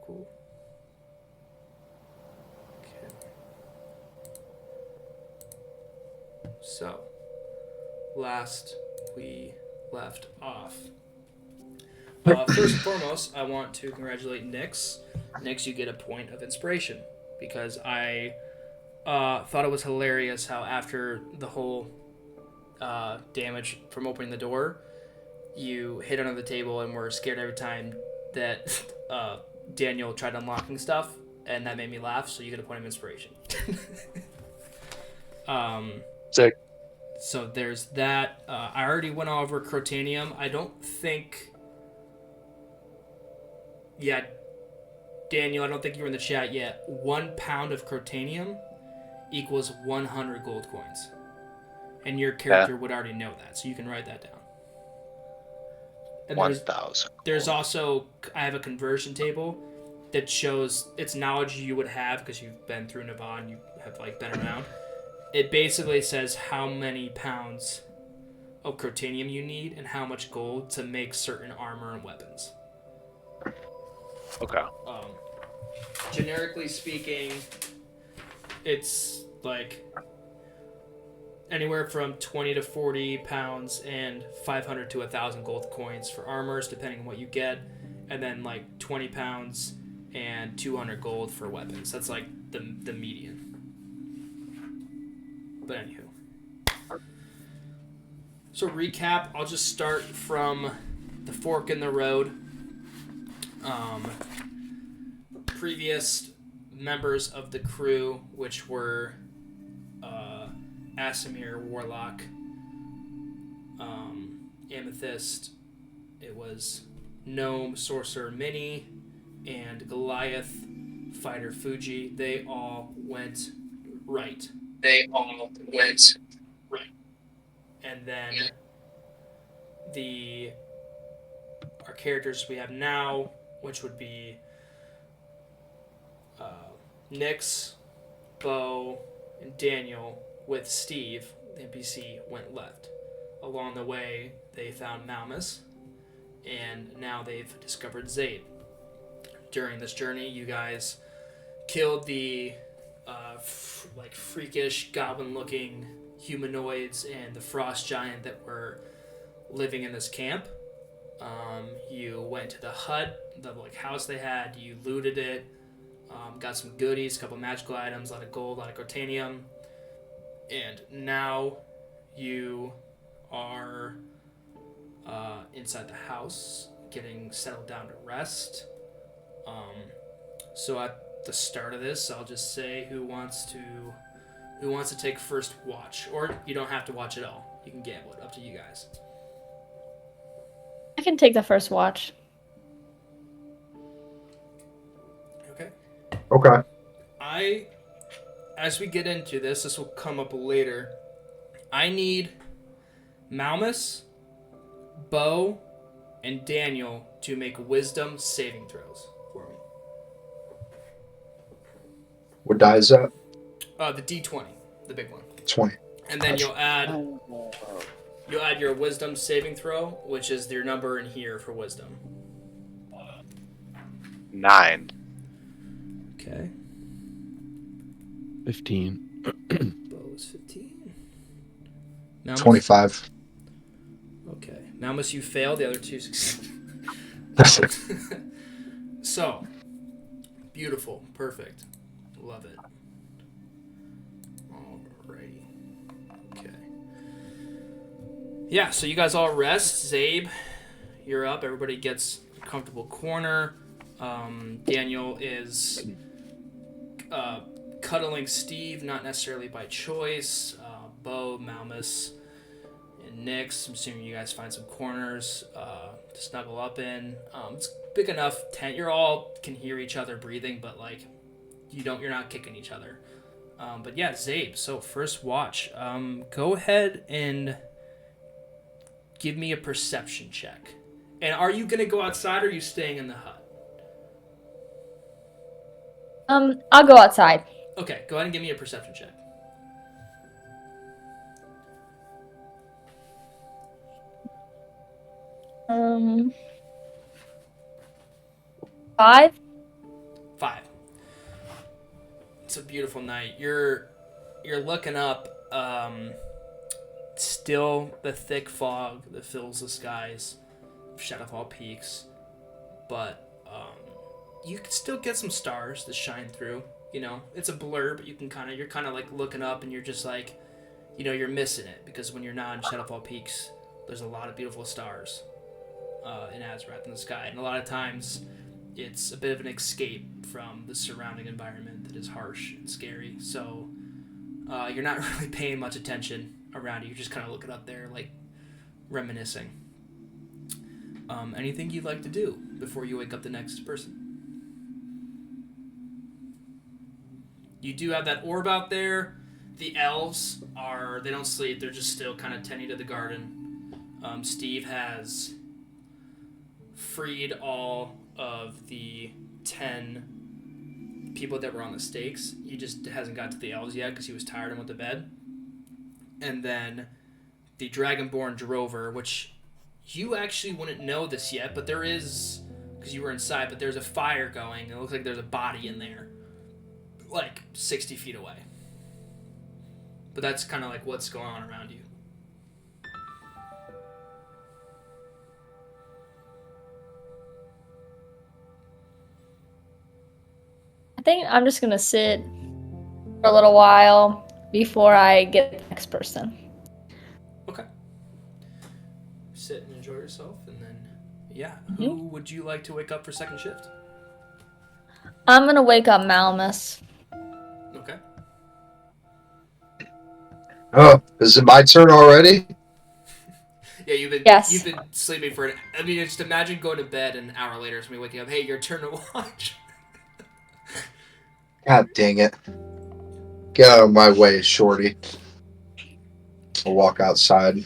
Cool. Okay. So, last we left off. First and foremost, I want to congratulate Nyx. Nyx, you get a point of inspiration because I thought it was hilarious how after the whole damage from opening the door, you hid under the table and were scared every time that Daniel tried unlocking stuff, and that made me laugh. So you get a point of inspiration. Sick. So there's that. I already went over Crotanium. I don't think. Yeah, Daniel, I don't think you were in the chat yet. 1 pound of Crotanium equals 100 gold coins. And your Yeah. character would already know that, so you can write that down. And 1,000. there's also, I have a conversion table that shows it's knowledge you would have because you've been through Navon, you have like been around. It basically says how many pounds of Crotanium you need and how much gold to make certain armor and weapons. Okay. Generically speaking, it's like anywhere from 20 to 40 pounds and 500 to 1,000 gold coins for armors, depending on what you get, and then like 20 pounds and 200 gold for weapons. That's like the median. But anywho. So recap, I'll just start from the fork in the road. Previous members of the crew, which were Asimir, Warlock, Amethyst, it was Gnome, Sorcerer Mini, and Goliath, Fighter Fuji. They all went right. And then our characters we have now, which would be Nyx, Bo, and Daniel, with Steve, the NPC, went left. Along the way, they found Malmus, and now they've discovered Zaid. During this journey, you guys killed the freakish goblin-looking humanoids and the frost giant that were living in this camp. You went to the hut, the house they had. You looted it, got some goodies, a couple magical items, a lot of gold, a lot of Crotanium, and now you are inside the house, getting settled down to rest. So at the start of this, I'll just say who wants to take first watch, or you don't have to watch at all. You can gamble it. Up to you guys. I can take the first watch. Okay. Okay. As we get into this will come up later. I need Malmus, Bo, and Daniel to make wisdom saving throws for me. What die is that? The D20, the big one. 20. And then Gotcha. you'll add your wisdom saving throw, which is your number in here for wisdom. 9. Okay. 15. Bo is 15. Malmus? 25. Okay. Malmus, you failed. The other two succeed. So, beautiful. Perfect. Love it. Alrighty. Okay. Yeah, so you guys all rest. Zabe, you're up. Everybody gets a comfortable corner. Daniel is cuddling Steve, not necessarily by choice. Bo, Malmus, and Nyx. I'm assuming you guys find some corners to snuggle up in. It's big enough tent. You all can hear each other breathing, but you're not kicking each other. But yeah, Zabe. So first watch. Go ahead and give me a perception check. And are you gonna go outside or are you staying in the hut? I'll go outside. Okay, go ahead and give me a perception check. Five. 5. It's a beautiful night. You're looking up. Still the thick fog that fills the skies of Shadowfall Peaks, but you can still get some stars that shine through. You know, it's a blur, but you're kind of like looking up, and you're just like, you know, you're missing it because when you're not in Shadowfall Peaks, there's a lot of beautiful stars in Azarath in the sky, and a lot of times it's a bit of an escape from the surrounding environment that is harsh and scary. So you're not really paying much attention around you. You're just kind of looking up there, like reminiscing. Anything you'd like to do before you wake up the next person? You do have that orb out there. The elves they don't sleep. They're just still kind of tending to the garden. Steve has freed all of the 10 people that were on the stakes. He just hasn't got to the elves yet because he was tired and went to bed. And then the Dragonborn Drover, which you actually wouldn't know this yet, but there is, because you were inside, but there's a fire going. It looks like there's a body in there, like 60 feet away. But that's kind of like what's going on around you. I think I'm just gonna sit for a little while before I get the next person. Okay. Sit and enjoy yourself, and then, yeah. Who would you like to wake up for second shift? I'm gonna wake up Malmus. Okay. Oh, is it my turn already? Yeah, you've been sleeping for I mean, just imagine going to bed an hour later, somebody waking up, hey, your turn to watch. God dang it. Get out of my way, shorty. I'll walk outside.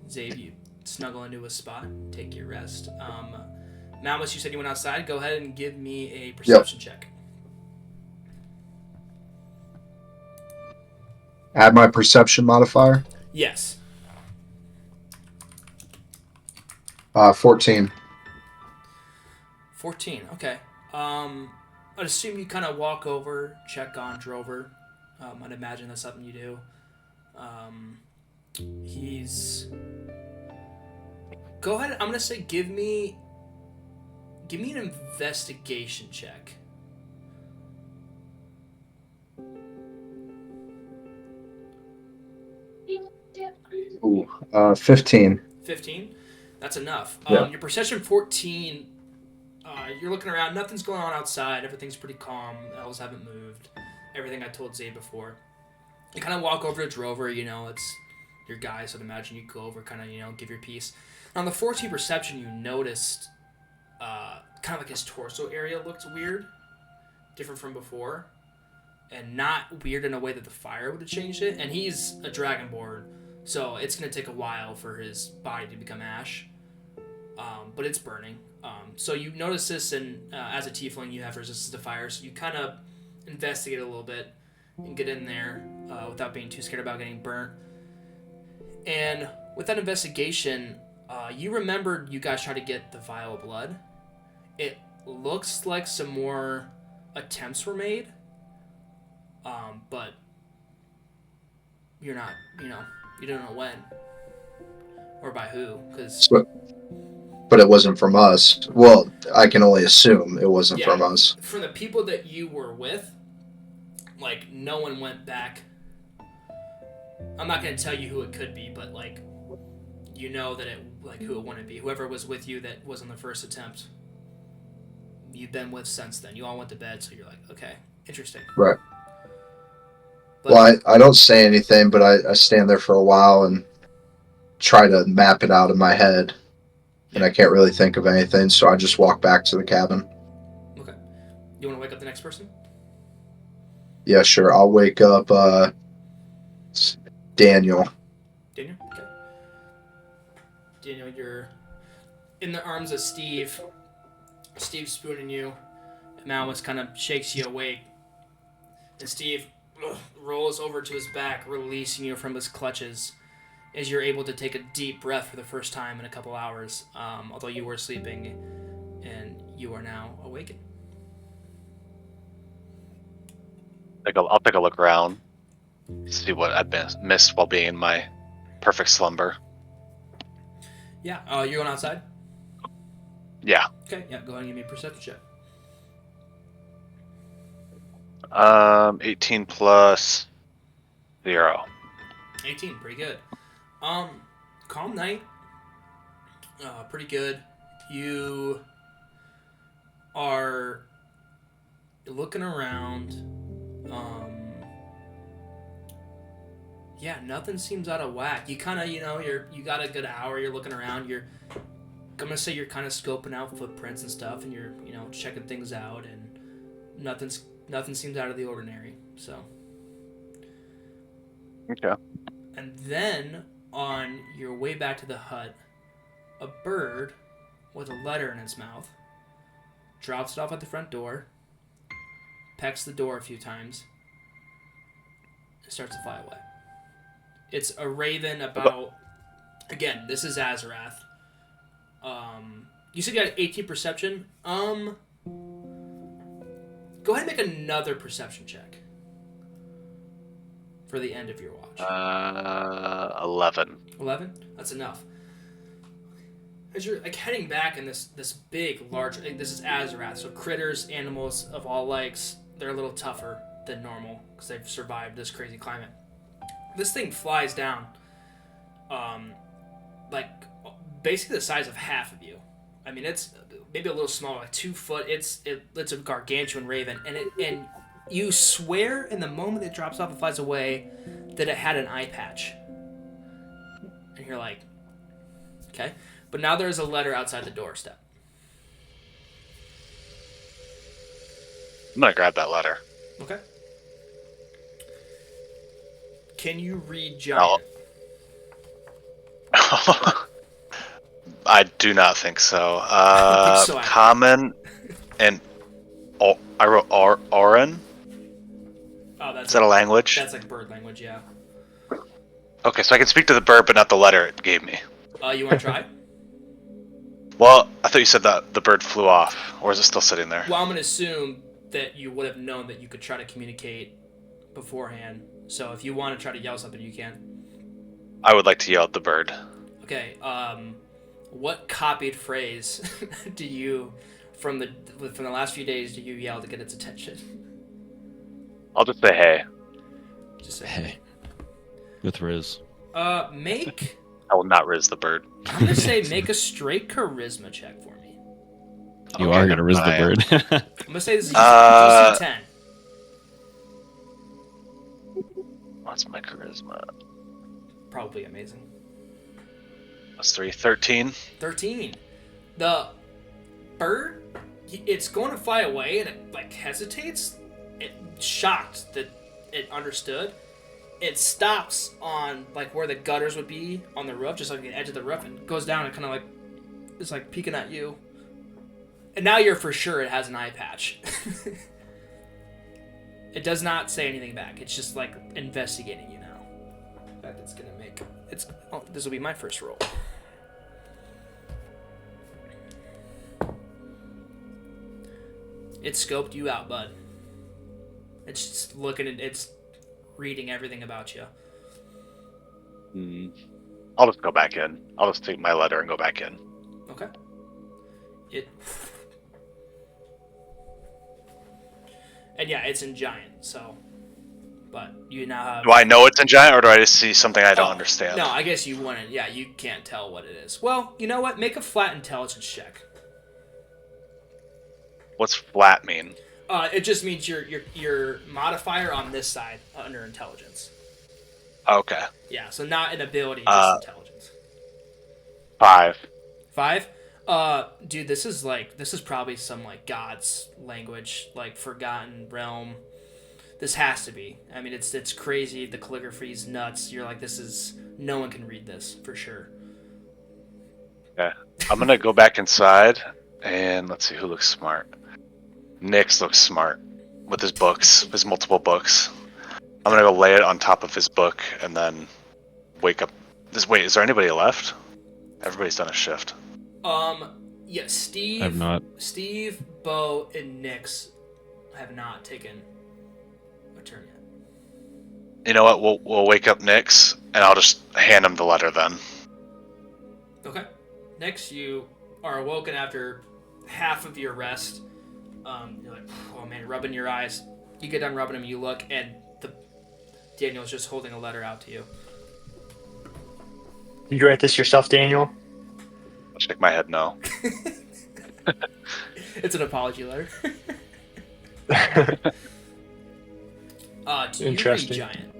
Zabe, you snuggle into a spot, take your rest. Malmus, you said you went outside. Go ahead and give me a perception check. Add my perception modifier. Yes. 14. 14, okay. I'd assume you kind of walk over, check on Drover. I'd imagine that's something you do. He's... Go ahead, I'm going to say give me an investigation check. Ooh, 15. 15? That's enough. Yeah. Your perception 14, you're looking around, nothing's going on outside, everything's pretty calm, elves haven't moved, everything I told Zay before. You kind of walk over to Drover, you know, it's your guy, so I'd imagine you go over, kind of, you know, give your piece. On the 14 perception, you noticed kind of like his torso area looked weird, different from before, and not weird in a way that the fire would have changed it, and he's a Dragonborn, so it's going to take a while for his body to become ash, but it's burning. So you notice this, and as a tiefling, you have resistance to fire, so you kind of investigate a little bit and get in there without being too scared about getting burnt. And with that investigation, you remembered you guys tried to get the vial of blood. It looks like some more attempts were made, but you're not, you don't know when or by who, because... But it wasn't from us. Well, I can only assume it wasn't from us. For the people that you were with, like, no one went back. I'm not going to tell you who it could be, but, like, you know that it, like, who it wouldn't be. Whoever was with you that was on the first attempt, you've been with since then. You all went to bed, so you're like, okay, interesting. Right. But, well, I don't say anything, but I stand there for a while and try to map it out in my head. And I can't really think of anything, so I just walk back to the cabin. Okay. You want to wake up the next person? Yeah, sure. I'll wake up Daniel. Daniel? Okay. Daniel, you're in the arms of Steve. Steve's spooning you. Malmus kind of shakes you awake. And Steve rolls over to his back, releasing you from his clutches as you're able to take a deep breath for the first time in a couple hours, although you were sleeping and you are now awakened. I'll take a look around, see what I've missed while being in my perfect slumber. Yeah. You're going outside? Yeah. Okay, yeah, go ahead and give me a perception check. 18 plus 0. 18, pretty good. Calm night. Pretty good. You are looking around. Yeah, nothing seems out of whack. You kind of, you got a good hour. You're looking around. I'm gonna say you're kind of scoping out footprints and stuff, and you're, checking things out, and nothing seems out of the ordinary. So. Okay. And then, on your way back to the hut, a bird with a letter in its mouth drops it off at the front door, pecks the door a few times, and starts to fly away. It's a raven about... Again, this is Azarath. You said you had 18 perception. Go ahead and make another perception check for the end of your watch. 11. 11? That's enough. As you're heading back in this big, large... this is Azarath, so critters, animals of all likes, they're a little tougher than normal because they've survived this crazy climate. This thing flies down, basically the size of half of you. I mean, it's maybe a little smaller, 2 foot. It's a gargantuan raven, and you swear in the moment it drops off and flies away that it had an eye patch. And you're like, okay. But now there's a letter outside the doorstep. I'm gonna grab that letter. Okay. Can you read giant? I do not think so. I think so. Common and I wrote Oren. Oh, Is that a language? That's like bird language, yeah. Okay, so I can speak to the bird, but not the letter it gave me. You want to try? Well, I thought you said that the bird flew off, or is it still sitting there? Well, I'm gonna assume that you would have known that you could try to communicate beforehand. So if you want to try to yell something, you can. I would like to yell at the bird. Okay. What copied phrase do you from the last few days do you yell to get its attention? I'll just say hey. Just say Hey. With Riz. Make. I will not riz the bird. I'm gonna say make a straight charisma check for me. You are gonna riz the bird. I'm gonna say this is DC 10. What's my charisma? Probably amazing. That's 3. 13. 13. The bird, it's going to fly away, and it hesitates. It's shocked that it understood. It stops on where the gutters would be on the roof, just the edge of the roof, and goes down and kind of it's peeking at you. And now you're for sure it has an eye patch. It does not say anything back. It's just investigating you now. In fact, it's gonna make this will be my first roll. It scoped you out, bud. It's just looking at it's reading everything about you. I'll just go back in. I'll just take my letter and go back in. Okay. And yeah, it's in giant, so. But you now have. Do I know it's in giant, or do I just see something I don't understand? No, I guess you wouldn't. Yeah, you can't tell what it is. Well, you know what? Make a flat intelligence check. What's flat mean? It just means your modifier on this side under intelligence. Okay. Yeah, so not an ability, just intelligence. 5. 5? Dude, this is probably some God's language, Forgotten Realm. This has to be. I mean, it's crazy. The calligraphy's nuts. You're no one can read this for sure. Okay. I'm gonna go back inside and let's see who looks smart. Nix looks smart with his books, his multiple books. I'm gonna go lay it on top of his book and then wake up. Wait, is there anybody left? Everybody's done a shift. Yeah, Steve. I've not. Steve, Bo, and Nix have not taken a turn yet. You know what? We'll wake up Nyx, and I'll just hand him the letter then. Okay. Next, you are awoken after half of your rest. You're like, oh man, rubbing your eyes. You get done rubbing them, you look, and Daniel's just holding a letter out to you. Did you write this yourself, Daniel? I'll shake my head no. It's an apology letter. Do you read Interesting. Giant?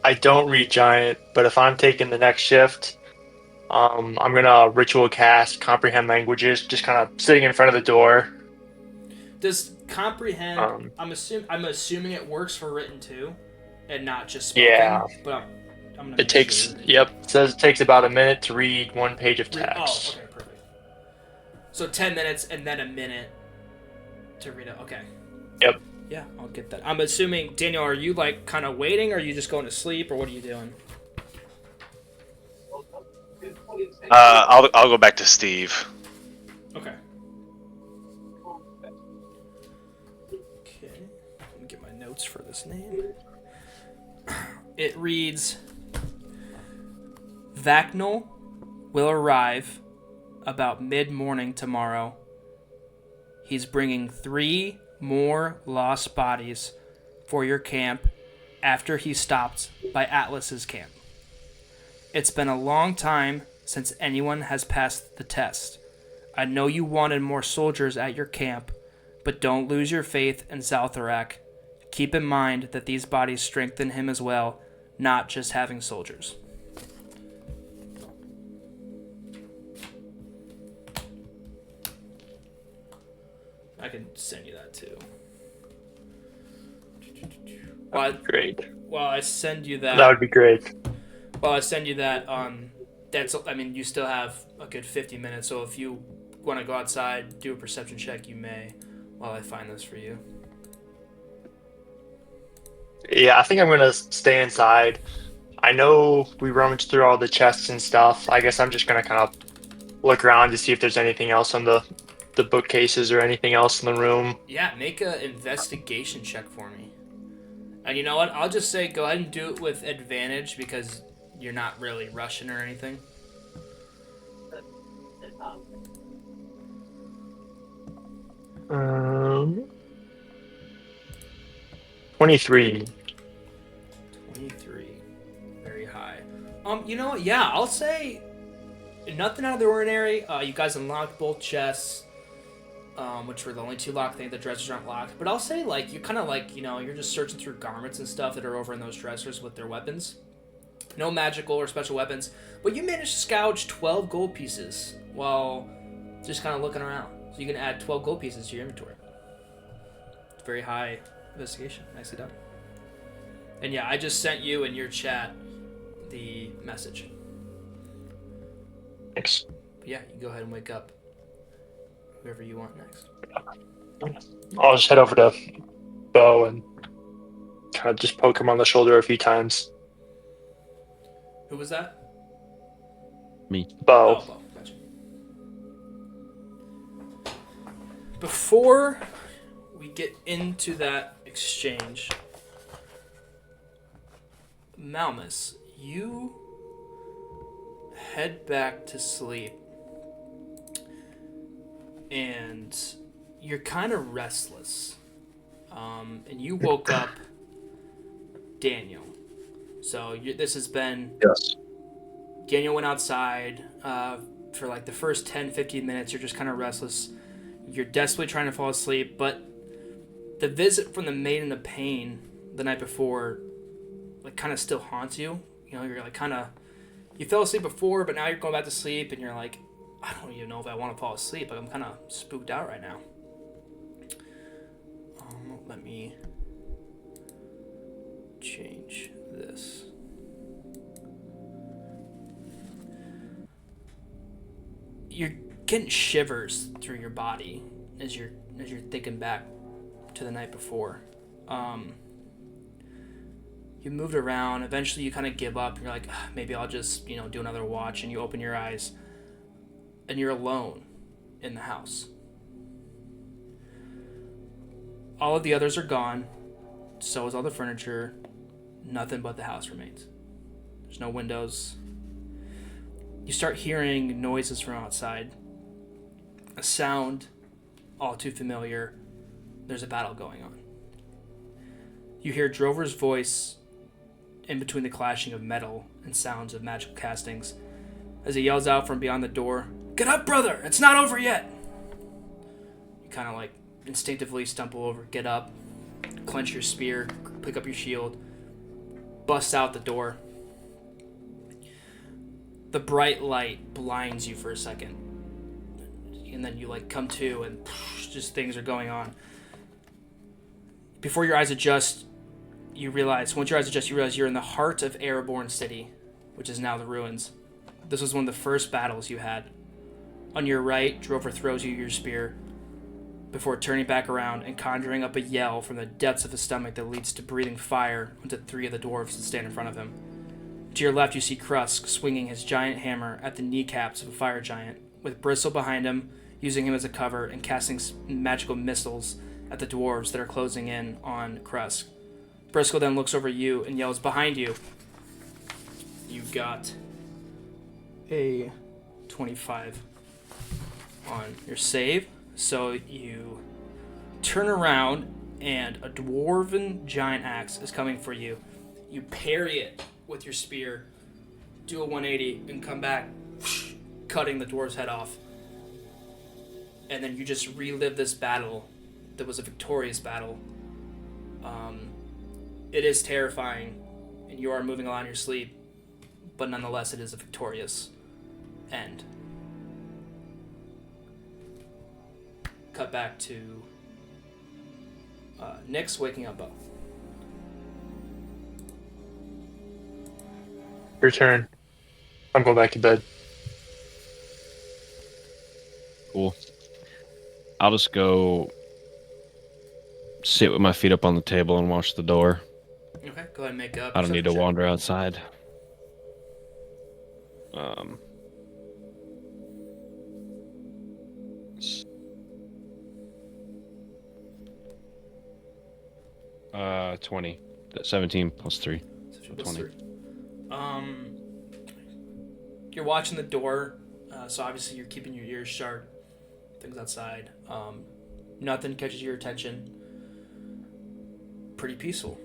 I don't read Giant, but if I'm taking the next shift, I'm gonna ritual cast comprehend languages, just kind of sitting in front of the door. Does comprehend? I'm assuming it works for written too, and not just spoken. Yeah. But I'm gonna. It takes. Yep. It says it takes about a minute to read 1 page of text. Oh, okay, perfect. So 10 minutes and then a minute to read it. Okay. Yep. Yeah, I'll get that. I'm assuming, Daniel, are you like kind of waiting, or are you just going to sleep, or what are you doing? I'll go back to Steve. Okay. Okay. Let me get my notes for this name. It reads, Vacnal will arrive about mid-morning tomorrow. He's bringing 3 more lost bodies for your camp after he stopped by Atlas's camp. It's been a long time since anyone has passed the test. I know you wanted more soldiers at your camp, but don't lose your faith in Zaltharak. Keep in mind that these bodies strengthen him as well, not just having soldiers. I can send you that too. Great. While I send you that, That would be great. Well, I send you that. You still have a good 50 minutes. So if you want to go outside, do a perception check, you may. While I find this for you. Yeah, I think I'm gonna stay inside. I know we rummaged through all the chests and stuff. I guess I'm just gonna kind of look around to see if there's anything else on the bookcases or anything else in the room. Yeah, make an investigation check for me. And you know what? I'll just say go ahead and do it with advantage because you're not really rushing or anything. Um, 23. 23. Very high. You know what? Yeah, I'll say nothing out of the ordinary. You guys unlocked both chests, which were the only 2 locked. I think the dressers aren't locked. But I'll say, like, you kind of like, you're just searching through garments and stuff that are over in those dressers with their weapons. No magical or special weapons. But you managed to scouge 12 gold pieces while just kind of looking around. So you can add 12 gold pieces to your inventory. It's very high investigation. Nicely done. And yeah, I just sent you in your chat the message. Thanks. But yeah, you can go ahead and wake up whoever you want next. I'll just head over to Bo and kind of just poke him on the shoulder a few times. Who was that? Me. Bo. Bo. Gotcha. Before we get into that exchange, Malmus, you head back to sleep and you're kind of restless. And you woke up Daniel. So this has been... Yes. Daniel went outside for like the first 10, 15 minutes. You're just kind of restless. You're desperately trying to fall asleep, but the visit from the Maiden of Pain the night before like kind of still haunts you. You're like kind of... You fell asleep before, but now you're going back to sleep, and you're like, I don't even know if I want to fall asleep. Like, I'm kind of spooked out right now. Let me change this. You're getting shivers through your body as you're thinking back to the night before. You moved around. Eventually, you kind of give up. You're like, maybe I'll just do another watch. And you open your eyes, and you're alone in the house. All of the others are gone. So is all the furniture. Nothing but the house remains. There's no windows. You start hearing noises from outside. A sound all too familiar. There's a battle going on. You hear Drover's voice in between the clashing of metal and sounds of magical castings as he yells out from beyond the door, "Get up, brother! It's not over yet!" You kind of like instinctively stumble over, get up, clench your spear, pick up your shield, bust out the door. The bright light blinds you for a second, and then you like come to, and just things are going on. Before your eyes adjust, once your eyes adjust, you realize you're in the heart of Airborne City, which is now the ruins. This was one of the first battles you had. On your right, Drover throws you your spear before turning back around and conjuring up a yell from the depths of his stomach that leads to breathing fire onto 3 of the dwarves that stand in front of him. To your left, you see Krusk swinging his giant hammer at the kneecaps of a fire giant, with Bristle behind him, using him as a cover and casting magical missiles at the dwarves that are closing in on Krusk. Briscoe then looks over you and yells, "Behind you!" You got a 25 on your save. So you turn around and a dwarven giant axe is coming for you. You parry it with your spear, do a 180, and come back, cutting the dwarf's head off. And then you just relive this battle that was a victorious battle. It is terrifying, and you are moving along your sleep, but nonetheless it is a victorious end. Cut back to Nyx waking up Bo. Your turn. I'm going back to bed. Cool. I'll just go sit with my feet up on the table and watch the door. Okay, go ahead and make up. I don't need to wander outside. 20. 17 plus 3. So 20. You're watching the door, so obviously you're keeping your ears sharp. Things outside. Nothing catches your attention. Pretty peaceful.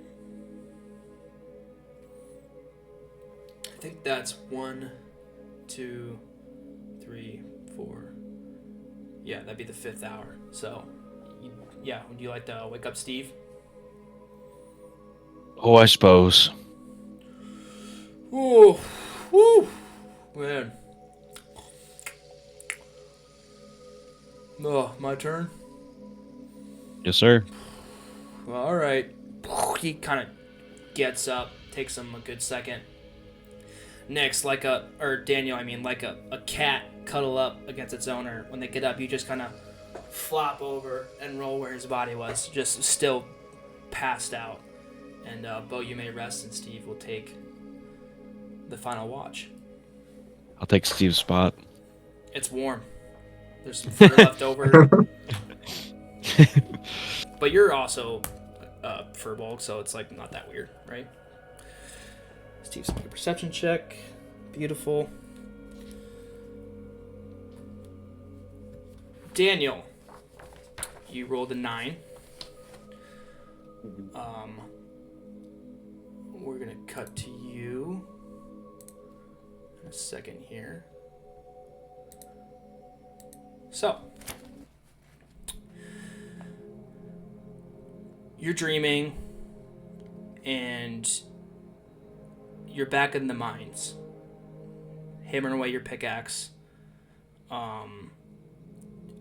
I think that's 1, 2, 3, 4. Yeah, that'd be the 5th hour. So, would you like to wake up Steve? Oh, I suppose. Ooh, woo, man. Oh, my turn? Yes, sir. All right. He kind of gets up, takes him a good second. Next, like a cat cuddle up against its owner. When they get up, you just kind of flop over and roll where his body was, just still passed out. And Bo, you may rest, and Steve will take the final watch. I'll take Steve's spot. It's warm. There's some fur left over. But you're also furball, so it's like not that weird, right? Steve's making a perception check. Beautiful. Daniel, you rolled a 9. We're gonna cut to you in a second here. So, you're dreaming, and you're back in the mines, hammering away your pickaxe.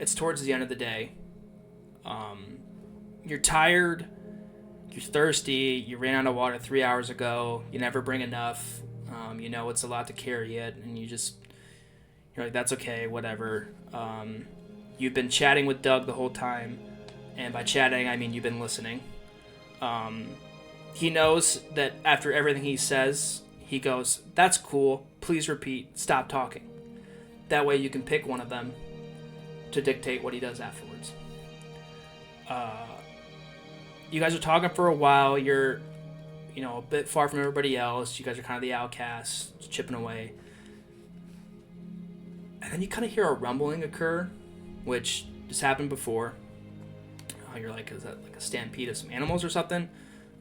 It's towards the end of the day. You're tired, you're thirsty, you ran out of water 3 hours ago, you never bring enough, you know it's a lot to carry it, and you're like, that's okay, whatever. You've been chatting with Doug the whole time, and by chatting, I mean you've been listening. He knows that after everything he says, he goes, "That's cool, please repeat, stop talking." That way you can pick one of them to dictate what he does afterwards. you guys are talking for a while. You're, a bit far from everybody else. You guys are kind of the outcasts, chipping away. And then you kind of hear a rumbling occur, which has happened before. You're like, is that like a stampede of some animals or something?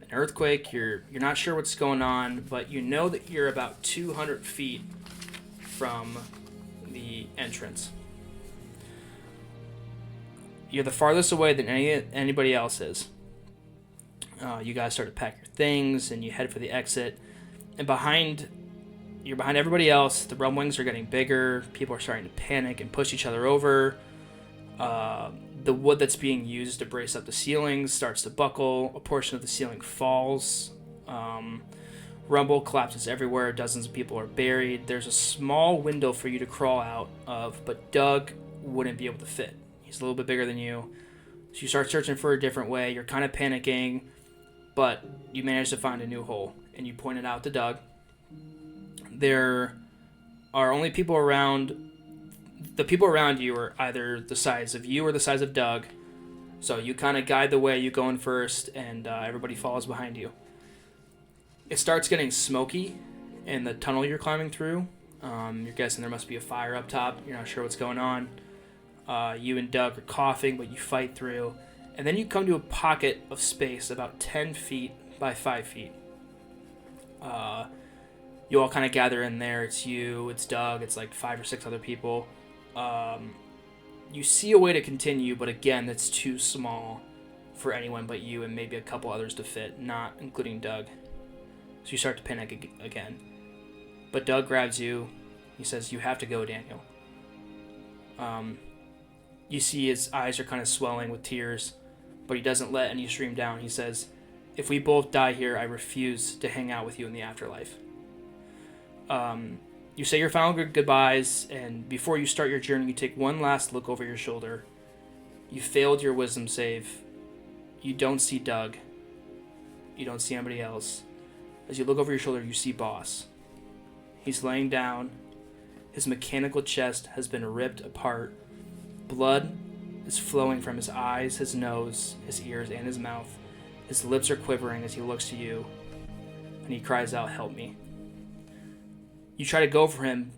An earthquake. You're not sure what's going on, but you know that you're about 200 feet from the entrance. You're the farthest away than anybody else is. You guys start to pack your things and you head for the exit. And you're behind everybody else. The rumblings are getting bigger. People are starting to panic and push each other over. The wood that's being used to brace up the ceilings starts to buckle. A portion of the ceiling falls. Rumble collapses everywhere. Dozens of people are buried. There's a small window for you to crawl out of, but Doug wouldn't be able to fit. He's a little bit bigger than you. So you start searching for a different way. You're kind of panicking, but you manage to find a new hole, and you point it out to Doug. There are only people around. The people around you are either the size of you or the size of Doug. So you kind of guide the way. You go in first, and everybody follows behind you. It starts getting smoky in the tunnel you're climbing through. You're guessing there must be a fire up top. You're not sure what's going on. You and Doug are coughing, but you fight through. And then you come to a pocket of space about 10 feet by 5 feet. You all kind of gather in there. It's you, it's Doug, it's like 5 or 6 other people. You see a way to continue, but again, it's too small for anyone but you and maybe a couple others to fit, not including Doug. So you start to panic again. But Doug grabs you. He says, "You have to go, Daniel." You see his eyes are kind of swelling with tears, but he doesn't let any stream down. He says, "If we both die here, I refuse to hang out with you in the afterlife." You say your final goodbyes, and before you start your journey, you take one last look over your shoulder. You failed your wisdom save. You don't see Doug. You don't see anybody else. As you look over your shoulder, you see Boss. He's laying down. His mechanical chest has been ripped apart. Blood is flowing from his eyes, his nose, his ears, and his mouth. His lips are quivering as he looks to you, and he cries out, "Help me." You try to go for him,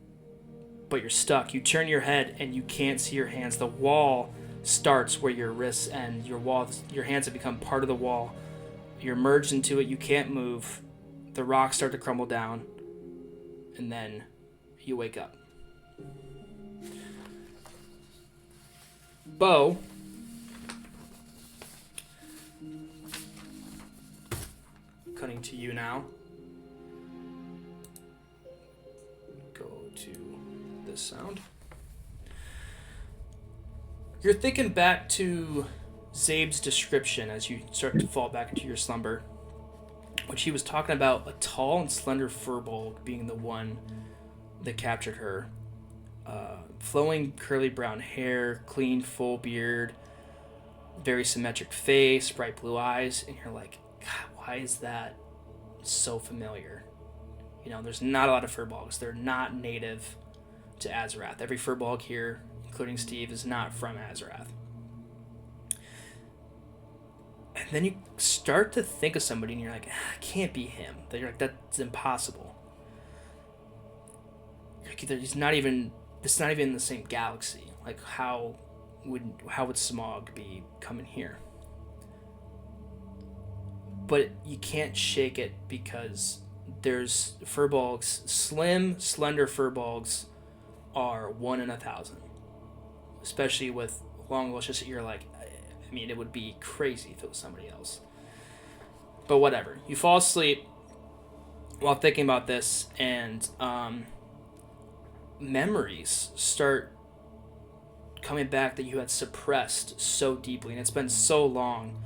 but you're stuck. You turn your head, and you can't see your hands. The wall starts where your wrists end. Your hands have become part of the wall. You're merged into it. You can't move. The rocks start to crumble down, and then you wake up. Bo, cutting to you now. Go to this sound. You're thinking back to Zabe's description as you start to fall back into your slumber, which he was talking about a tall and slender furbolg being the one that captured her. Flowing curly brown hair, clean full beard, very symmetric face, bright blue eyes, and you're like, God, why is that so familiar? There's not a lot of furbolgs. They're not native to Azarath. Every furbolg here, including Steve, is not from Azarath. And then you start to think of somebody, and you're like, it can't be him. You're like, that's impossible. It's not even in the same galaxy. Like, how would Smog be coming here? But you can't shake it because there's furbolgs. Slim, slender furbolgs are 1 in 1,000. Especially with long luscious, you're like, it would be crazy if it was somebody else. But whatever. You fall asleep while thinking about this, and memories start coming back that you had suppressed so deeply, and it's been so long.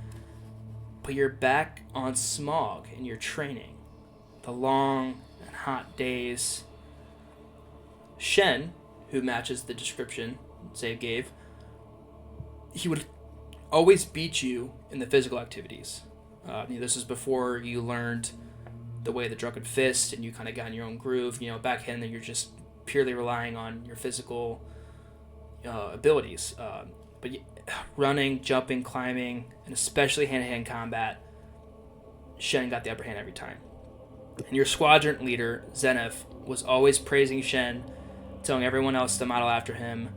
But you're back on Smog in your training. The long and hot days. Shen, who matches the description Zabe gave, he would always beat you in the physical activities. This is before you learned the way of the drunken fist and you kind of got in your own groove. Back then you're just purely relying on your physical abilities. But running, jumping, climbing, and especially hand-to-hand combat, Shen got the upper hand every time. And your squadron leader, Zenith, was always praising Shen, telling everyone else to model after him.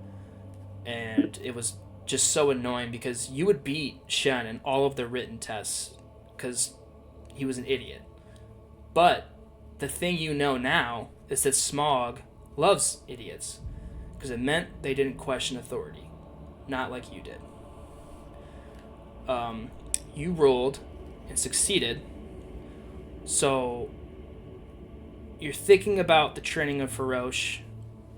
And it was just so annoying because you would beat Shen in all of the written tests because he was an idiot. But the thing you know now is that Smog loves idiots because it meant they didn't question authority, not like you did. You rolled and succeeded, so you're thinking about the training of Ferosh.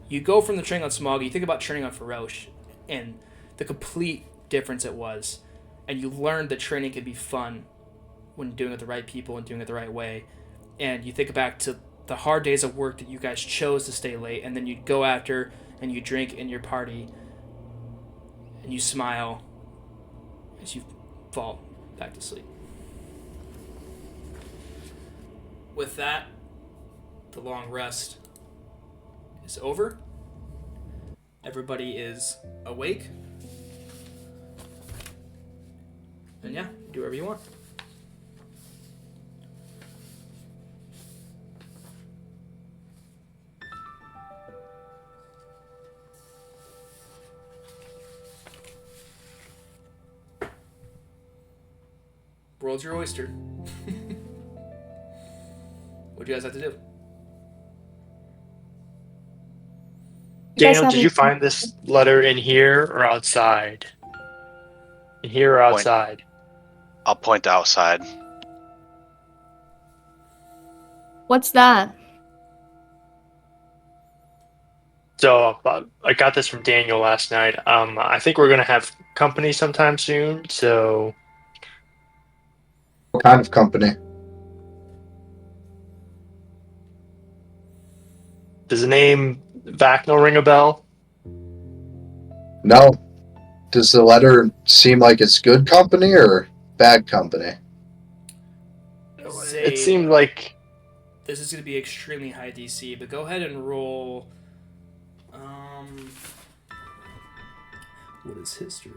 You go from the training on Smog, you think about training on Ferosh, and the complete difference it was. And you learned that training can be fun when doing it with the right people and doing it the right way. And you think back to the hard days of work that you guys chose to stay late, and then you'd go after and you drink in your party, and you smile as you fall back to sleep. With that, the long rest is over. Everybody is awake. And yeah, do whatever you want. World's your oyster. What do you guys have to do? Daniel, did you find this letter in here or outside? In here or outside? I'll point to outside. What's that? So I got this from Daniel last night. I think we're gonna have company sometime soon. So What kind of company? does the name Vacnel ring a bell? No. Does the letter seem like it's good company or bad company? It seemed like This is going to be extremely high DC, but go ahead and roll. What is history?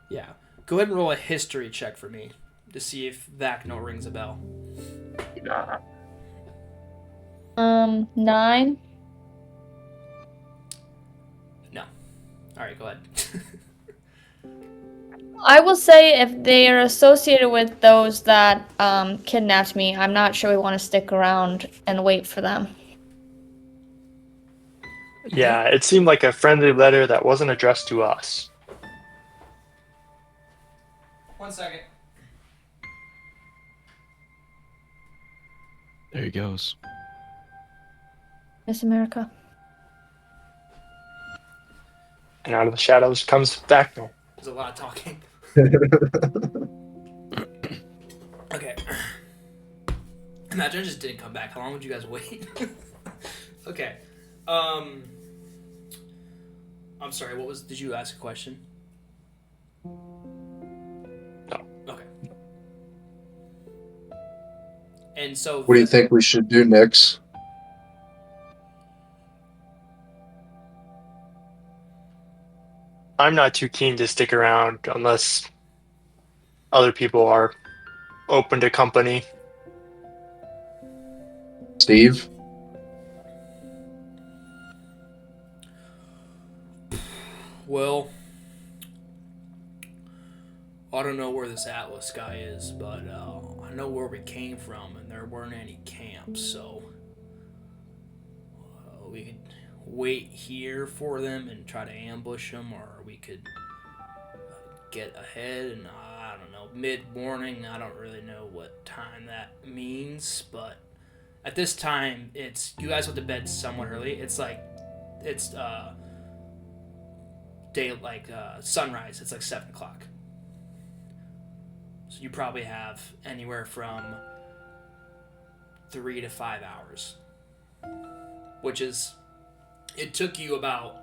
Yeah, go ahead and roll a history check for me to see if Vacno rings a bell. 9. No. All right, go ahead. I will say if they are associated with those that kidnapped me, I'm not sure we want to stick around and wait for them. yeah, it seemed like a friendly letter that wasn't addressed to us. 1 second. There he goes. Miss America. And out of the shadows comes Vacnel. There's a lot of talking. Okay. Imagine I just didn't come back. How long would you guys wait? Okay. I'm sorry, did you ask a question? No. Okay. And so... What do you think we should do, Nix? I'm not too keen to stick around unless other people are open to company. Steve? Well, I don't know where this Atlas guy is, but I know where we came from, and there weren't any camps, so we could wait here for them and try to ambush them, or we could get ahead and, I don't know, mid-morning. I don't really know what time that means, but at this time, you guys went to bed somewhat early. It's sunrise. It's like 7 o'clock. So you probably have anywhere from 3 to 5 hours, which is, it took you about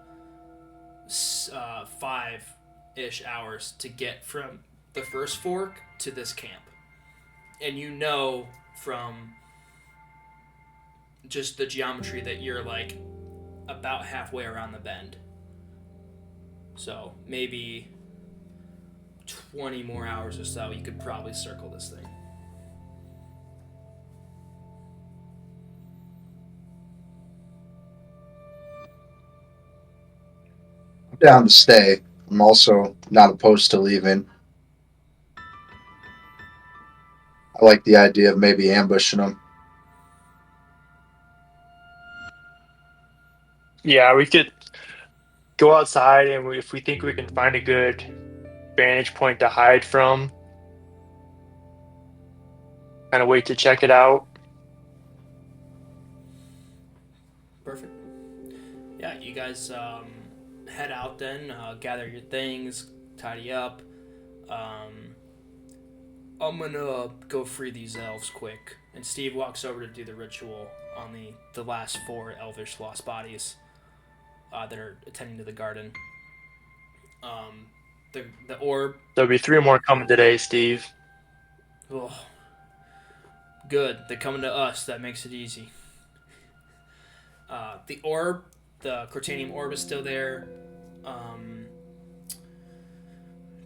5-ish hours to get from the first fork to this camp. And you know from just the geometry that you're like about halfway around the bend. So maybe 20 more hours or so, you could probably circle this thing. I'm down to stay. I'm also not opposed to leaving. I like the idea of maybe ambushing them. Yeah, we could go outside, and if we think we can find a good vantage point to hide from, kind of wait to check it out. Perfect. Yeah, you guys head out then, gather your things, tidy up. I'm gonna go free these elves quick. And Steve walks over to do the ritual on the last 4 elvish lost bodies that are attending to the garden. The orb. There'll be 3 more coming today, Steve. Oh, good. They're coming to us. That makes it easy. The orb, the Cortanium orb, is still there.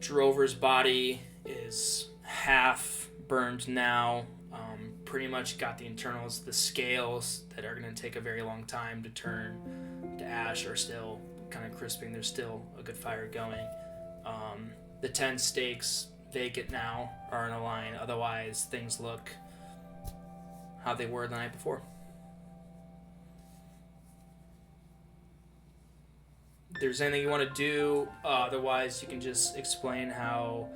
Drover's body is half burned now. Pretty much got the internals. The scales that are going to take a very long time to turn to ash are still kind of crisping. There's still a good fire going. The 10 stakes vacant now are in a line. Otherwise, things look how they were the night before. If there's anything you want to do, otherwise you can just explain how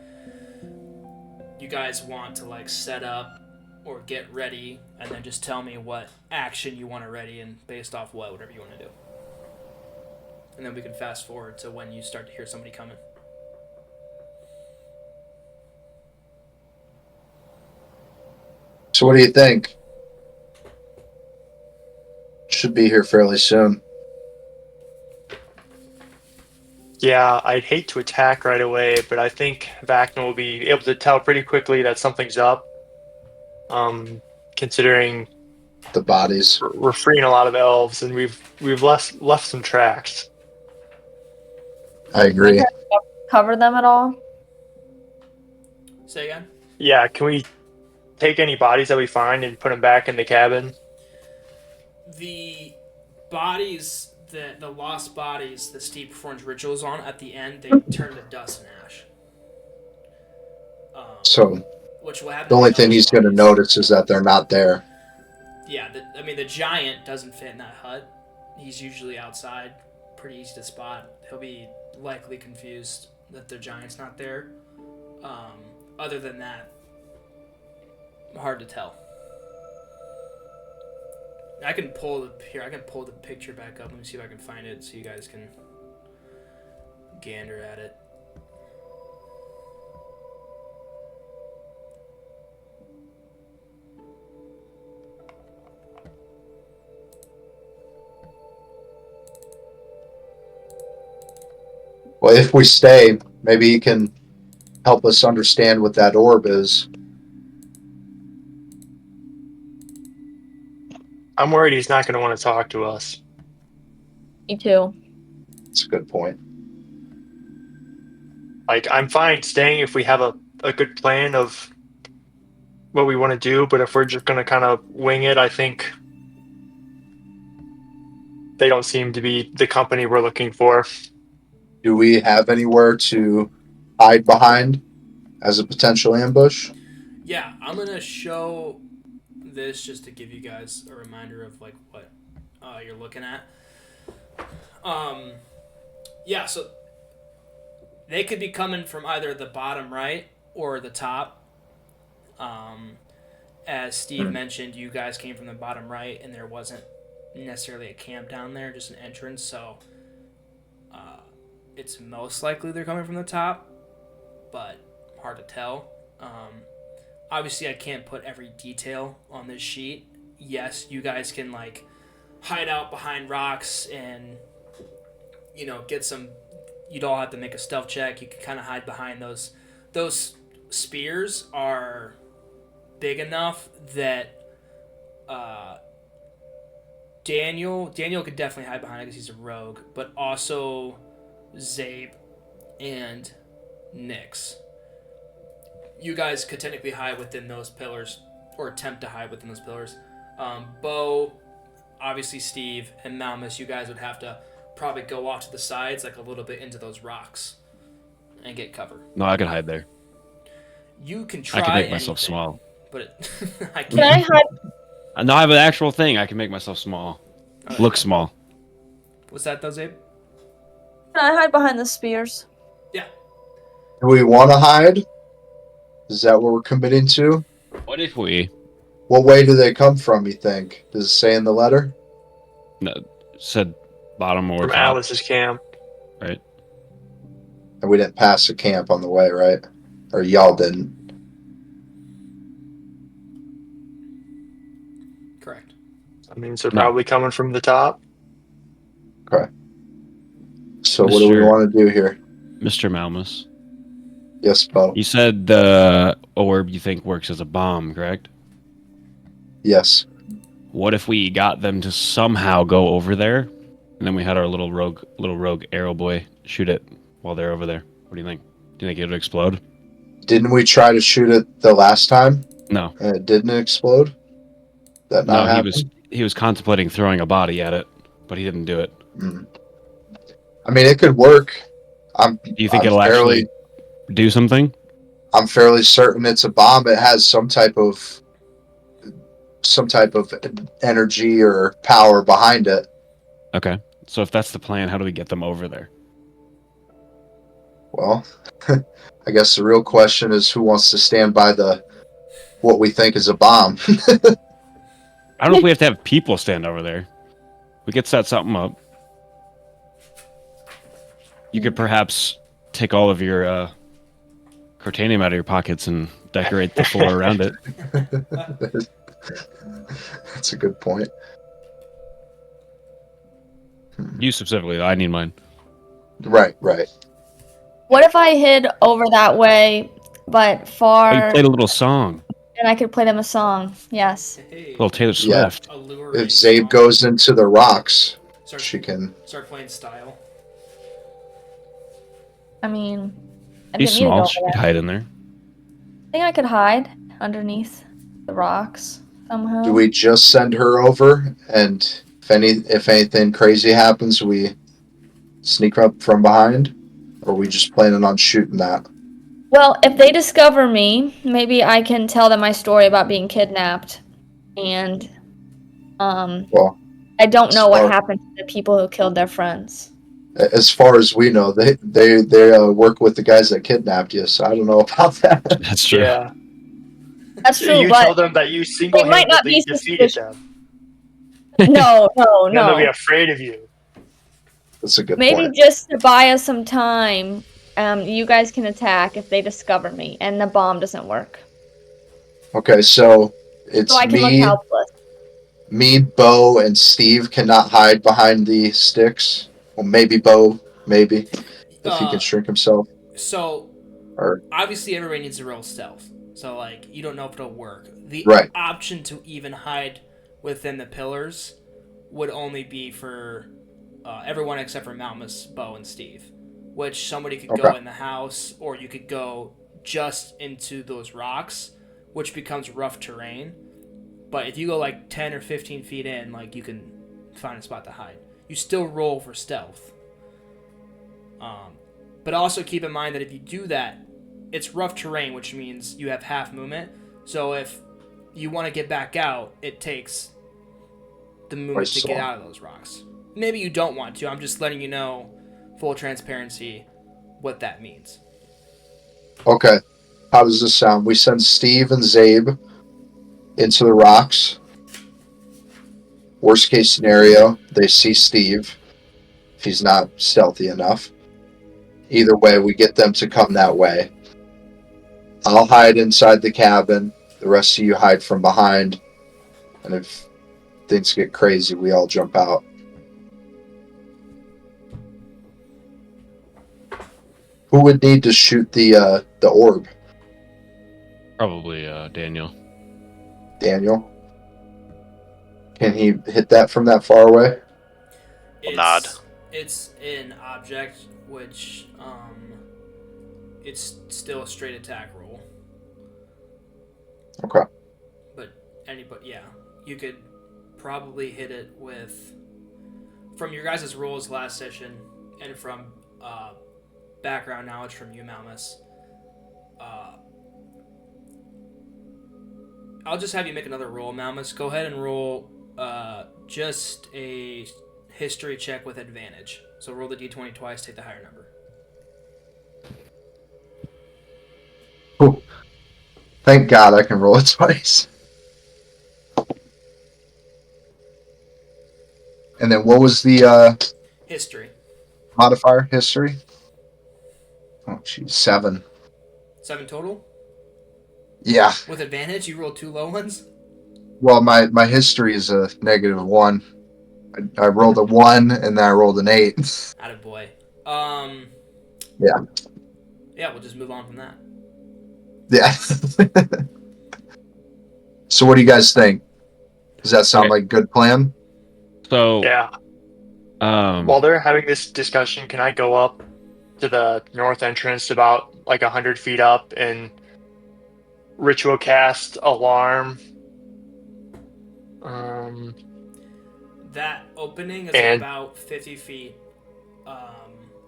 you guys want to like set up or get ready, and then just tell me what action you want to ready, and based off whatever you want to do. And then we can fast forward to when you start to hear somebody coming. So what do you think? Should be here fairly soon. Yeah, I'd hate to attack right away, but I think Vacna will be able to tell pretty quickly that something's up. Considering The bodies. we're freeing a lot of elves, and we've left some tracks. I agree. Cover them at all? Say again? Yeah, can we take any bodies that we find and put them back in the cabin? The bodies, the lost bodies that Steve performs rituals on, at the end, they turn to dust and ash. So Which will happen. the only thing he's going to notice is that they're not there. Yeah, the giant doesn't fit in that hut. He's usually outside, pretty easy to spot. He'll be likely confused that the giant's not there. Other than that, hard to tell. I can pull the picture back up. Let me see if I can find it so you guys can gander at it. Well, if we stay, maybe he can help us understand what that orb is. I'm worried he's not going to want to talk to us. Me too. That's a good point. Like, I'm fine staying if we have a good plan of what we want to do, but if we're just going to kind of wing it, I think they don't seem to be the company we're looking for. Do we have anywhere to hide behind as a potential ambush? Yeah, I'm gonna show this just to give you guys a reminder of like what you're looking at. Yeah, so they could be coming from either the bottom right or the top. As Steve mentioned, you guys came from the bottom right, and there wasn't necessarily a camp down there, just an entrance. So it's most likely they're coming from the top, but hard to tell. Obviously, I can't put every detail on this sheet. Yes, you guys can like hide out behind rocks and get some. You'd all have to make a stealth check. You can kind of hide behind those. Those spears are big enough that Daniel could definitely hide behind it because he's a rogue, but also Zabe and Nyx. You guys could technically hide within those pillars, or attempt to hide within those pillars. Bo, obviously Steve, and Malmus, you guys would have to probably go off to the sides, like a little bit into those rocks, and get cover. No, I could hide there. You can try. I can make myself anything, small. but I Can I can't. hide? No, I have an actual thing. I can make myself small. Alright. Look small. What's that, though, Zabe? Can I hide behind the spears? Yeah. Do we want to hide? Is that what we're committing to? What if we? What way do they come from, you think? Does it say in the letter? No, said bottom or From top. Alice's camp. Right. And we didn't pass the camp on the way, right? Or y'all didn't. Correct. I mean, so No. probably coming from the top. So what do we Mr. want to do here? Mr. Malmus. Yes, Bo. You said the orb you think works as a bomb, correct? Yes. What if we got them to somehow go over there, and then we had our little rogue arrow boy shoot it while they're over there? What do you think? Do you think it would explode? Didn't we try to shoot it the last time No. and it didn't explode? That not No, happen? he was contemplating throwing a body at it, but he didn't do it. I mean, it could work. Do you think I'm it'll actually do something? I'm fairly certain it's a bomb. It has some type of energy or power behind it. Okay. So if that's the plan, how do we get them over there? Well, I guess the real question is who wants to stand by what we think is a bomb. I don't know if we have to have people stand over there. We could set something up. You could perhaps take all of your Cortanium out of your pockets and decorate the floor around it. That's a good point. You specifically, I need mine. Right. What if I hid over that way, but Oh, far, you played a little song. and I could play them a song? Yes. Hey, Little Taylor Yeah. Swift. alluring If Zabe song. goes into the rocks, Start, she can. start playing style. I mean, I She's didn't need to go small. over She there. could hide in there. I think I could hide underneath the rocks somehow. Do we just send her over, and if anything crazy happens, we sneak up from behind, or are we just planning on shooting that? Well, if they discover me, maybe I can tell them my story about being kidnapped, and Well, I don't know what smart. happened to the people who killed their friends. As far as we know, they work with the guys that kidnapped you, so I don't know about that. That's true. Yeah. That's true, You tell but them that you might not be single-handedly defeated suspicious. them. no, Then they'll be no. afraid of you. That's a good Maybe point. just to buy us some time, you guys can attack if they discover me and the bomb doesn't work. Okay, so it's So I can look helpless. me, Bo, and Steve cannot hide behind the sticks. Well, maybe Bo, if he can shrink himself. So, Or obviously everybody needs to roll stealth. So, like, you don't know if it'll work. The Right. option to even hide within the pillars would only be for everyone except for Malmus, Bo, and Steve. Which somebody could go Okay. in the house, or you could go just into those rocks, which becomes rough terrain. But if you go like 10 or 15 feet in, like, you can find a spot to hide. You still roll for stealth. But also keep in mind that if you do that, it's rough terrain, which means you have half movement. So if you want to get back out, it takes the movement to get out of those rocks. Maybe you don't want to. I'm just letting you know, full transparency, what that means. okay, how does this sound? We send Steve and Zabe into the rocks. Worst case scenario, they see Steve if he's not stealthy enough. Either way, we get them to come that way. I'll hide inside the cabin. The rest of you hide from behind. And if things get crazy, we all jump out. Who would need to shoot the orb? Probably Daniel. Daniel? Can he hit that from that far away? Nod. It's an object, which it's still a straight attack roll. Okay. But yeah, you could probably hit it with, from your guys' rolls last session and from background knowledge from you, Malmus. I'll just have you make another roll, Malmus. Go ahead and roll just a history check with advantage. So roll the d20 twice, take the higher number. Cool. Thank God I can roll it twice. And then what was the History. modifier? History? Oh, geez. 7. 7 total? Yeah. With advantage, you rolled 2 low ones? Well, my history is a -1. I rolled a 1, and then I rolled an 8. Attaboy. Yeah. Yeah, we'll just move on from that. Yeah. So what do you guys think? Does that sound Okay. like a good plan? So Yeah. While they're having this discussion, can I go up to the north entrance about like 100 feet up and ritual cast alarm? That opening is And- about 50 feet.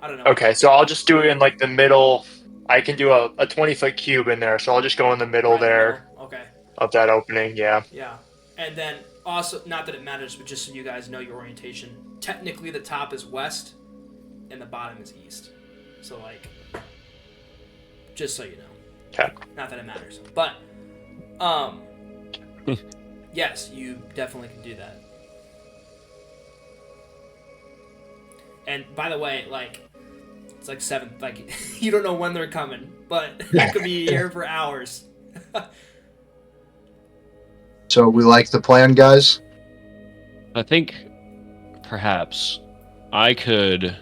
I don't know. Okay, so I'll just do it in like the middle. I can do a 20-foot cube in there, so I'll just go in the middle Right in the there middle? Okay. of that opening. Yeah. Yeah. And then also, not that it matters, but just so you guys know your orientation, technically the top is west and the bottom is east. So, like, just so you know. Okay. Not that it matters. But, yes, you definitely can do that. And by the way, like, it's like 7, like, you don't know when they're coming, but it could be here for hours. So we like the plan, guys? I think perhaps I could.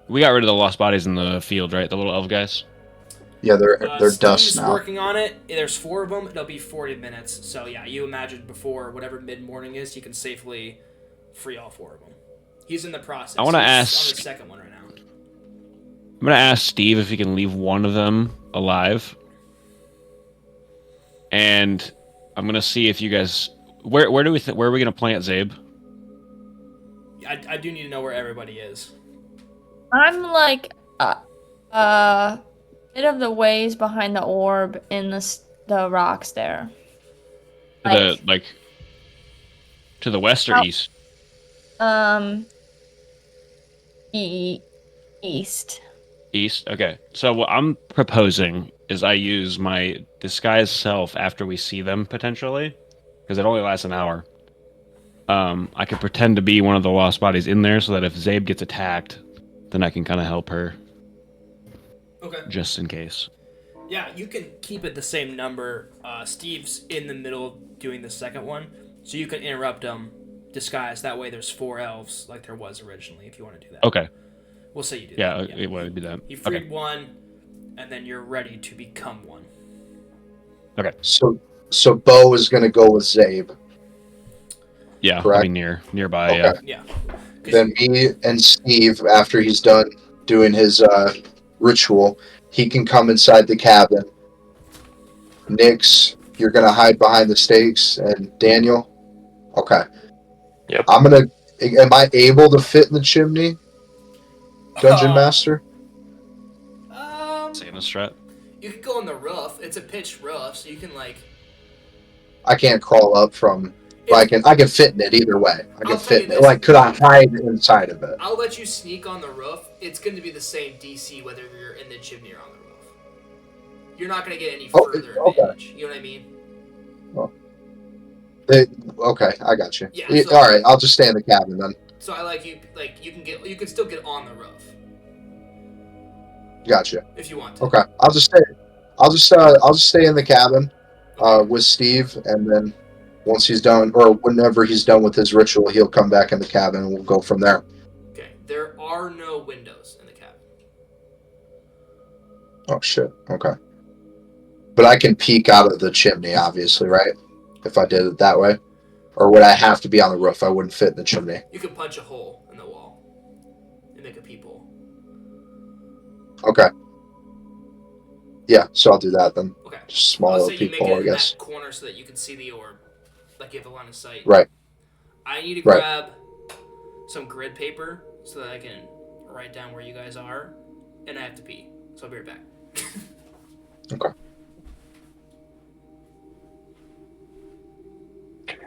We got rid of the lost bodies in the field, right? The little elf guys. Yeah, they're Steve's dust now. working on it. There's 4 of them. It'll be 40 minutes. So yeah, you imagine before whatever mid-morning is, you can safely free all 4 of them. He's in the process. I wanna He's ask- on the second one right now. I'm gonna ask Steve if he can leave one of them alive, and I'm gonna see if you guys. Where are we gonna plant Zabe? I do need to know where everybody is. I'm like a bit of the ways behind the orb in the rocks there. To the west or Out- east? East. East. Okay. So what I'm proposing is I use my disguise self after we see them potentially, because it only lasts an hour. I could pretend to be one of the lost bodies in there, so that if Zabe gets attacked, then I can kind of help her, Okay. just in case. Yeah, you can keep it the same number. Steve's in the middle of doing the second one, so you can interrupt him, disguise. That way there's 4 elves like there was originally, if you want to do that. Okay. We'll say you do Yeah, that. it would be that. You freed Okay. 1, and then you're ready to become 1. Okay. So Bo is gonna go with Zabe. Yeah, Correct. I'll be nearby. Okay. Yeah. Then me and Steve, after he's done doing his ritual, he can come inside the cabin. Nix, you're gonna hide behind the stakes, and Daniel. Okay. Yep. Am I able to fit in the chimney, Dungeon Master? Santa strat. You could go on the roof. It's a pitched roof, so you can like. I can't crawl up from. I can fit in it either way. I can I'll fit tell in you it. this. Like, could I hide inside of it? I'll let you sneak on the roof. It's going to be the same DC whether you're in the chimney or on the roof. You're not going to get any further Okay. advantage. You know what I mean? Okay, I got you. Yeah, so- All right, I'll just stay in the cabin then. So I like you can still get on the roof Gotcha. if you want to. Okay, I'll just stay in the cabin with Steve, and then once he's done, or whenever he's done with his ritual, he'll come back in the cabin, and we'll go from there. Okay. There are no windows in the cabin. Oh shit. Okay. But I can peek out of the chimney, obviously, right? If I did it that way. Or would I have to be on the roof? I wouldn't fit in the chimney. You could punch a hole in the wall and make a peephole. Okay. Yeah, so I'll do that then. Okay. Just small Let's little say you make peephole, it I in guess. that corner so that you can see the orb, like you have a line of sight. Right. I need to Right. grab some grid paper so that I can write down where you guys are, and I have to pee, so I'll be right back. Okay.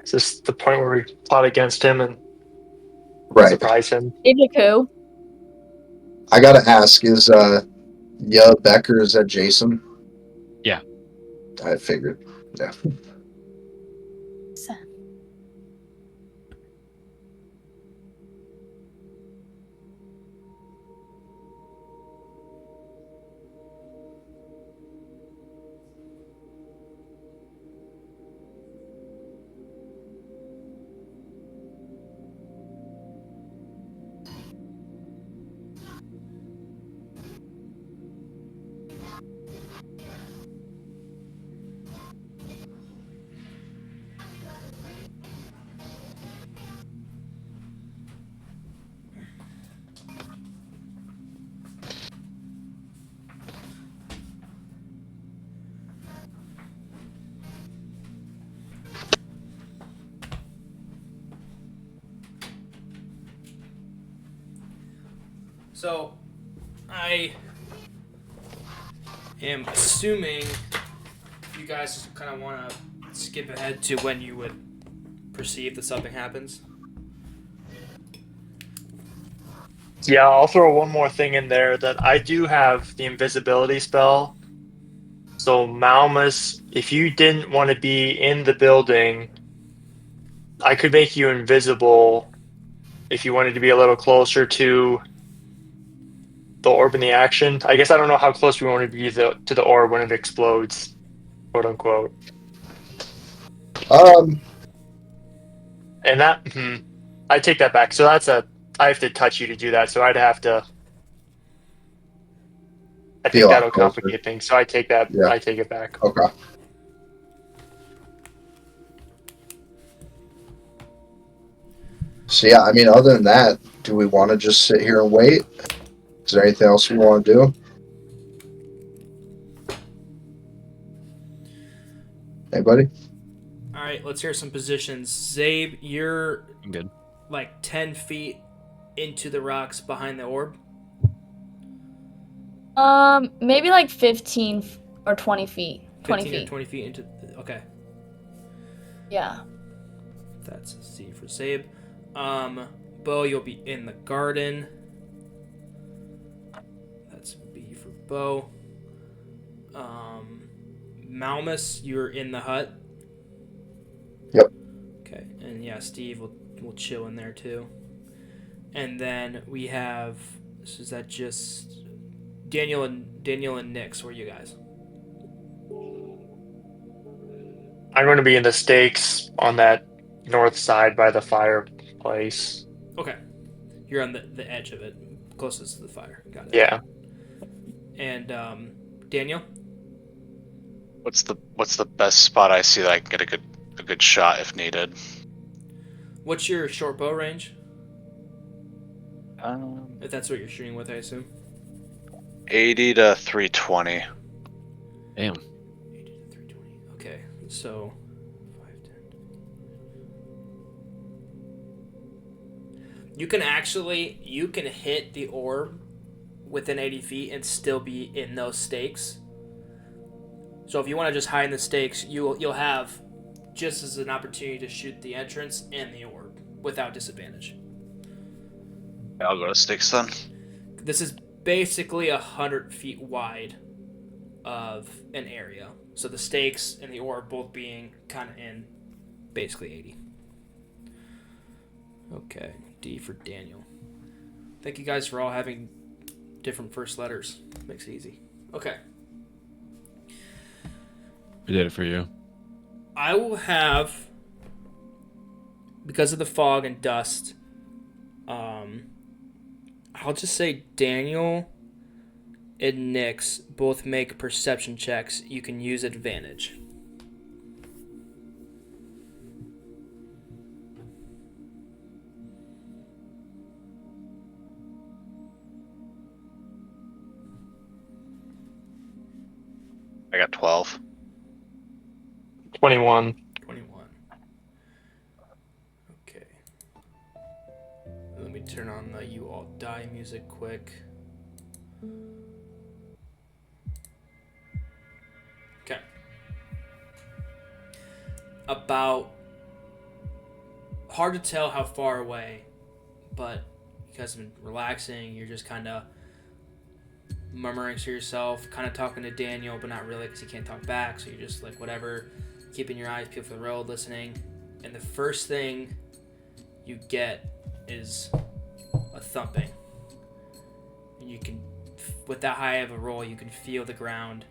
Is this the point where we plot against him and Right. surprise him? Ijiku. I gotta ask, is Becker, is that Jason? Yeah. I figured. Yeah. So, I am assuming you guys kind of want to skip ahead to when you would perceive that something happens. Yeah, I'll throw one more thing in there that I do have the invisibility spell. So, Malmus, if you didn't want to be in the building, I could make you invisible if you wanted to be a little closer to the orb in the action. I guess I don't know how close we want to be to the orb when it explodes, quote unquote. And that, I take that back. So I have to touch you to do that. So I'd have to. I Be a think lot that'll closer. complicate things. So I take that. Yeah. I take it back. Okay. So yeah, I mean, other than that, do we want to just sit here and wait? Is there anything else we want to do? Anybody? All right, let's hear some positions. Zabe, you're I'm good. like 10 feet into the rocks behind the orb. Maybe like 15 or 20 feet. 20 15 or feet. 20 feet into. Okay, Yeah. that's C for Zabe. Bo, you'll be in the garden. That's B for Bo. Malmus, you're in the hut. Yep. Okay, and yeah, Steve will chill in there too. And then we have. So is that just Daniel and Nix? Where are you guys? I'm going to be in the stakes on that north side by the fireplace. Okay, you're on the edge of it, closest to the fire. Got it. Yeah. And Daniel. What's the best spot I see that I can get a good shot if needed? What's your short bow range? Um, If that's what you're shooting with, I assume. 80 to 320. Damn. 80 to 320. Okay, so 5, 10. You can hit the orb within 80 feet and still be in those stakes. So if you want to just hide in the stakes, you'll have just as an opportunity to shoot the entrance and the orb without disadvantage. I'll go to sticks then. This is basically 100 feet wide of an area. So the stakes and the orb both being kind of in basically 80. Okay, D for Daniel. Thank you guys for all having different first letters. Makes it easy. Okay. We did it for you. I will have, because of the fog and dust, I'll just say Daniel and Nix both make perception checks. You can use advantage. I got 12. 21. 21. Okay. Let me turn on the "You All Die" music quick. Okay. About, hard to tell how far away, but you guys have been relaxing. You're just kind of murmuring to yourself, kind of talking to Daniel, but not really because he can't talk back. So you're just like whatever, keeping your eyes peeled for the road, listening. And the first thing you get is a thumping. And you can, with that high of a roll, you can feel the ground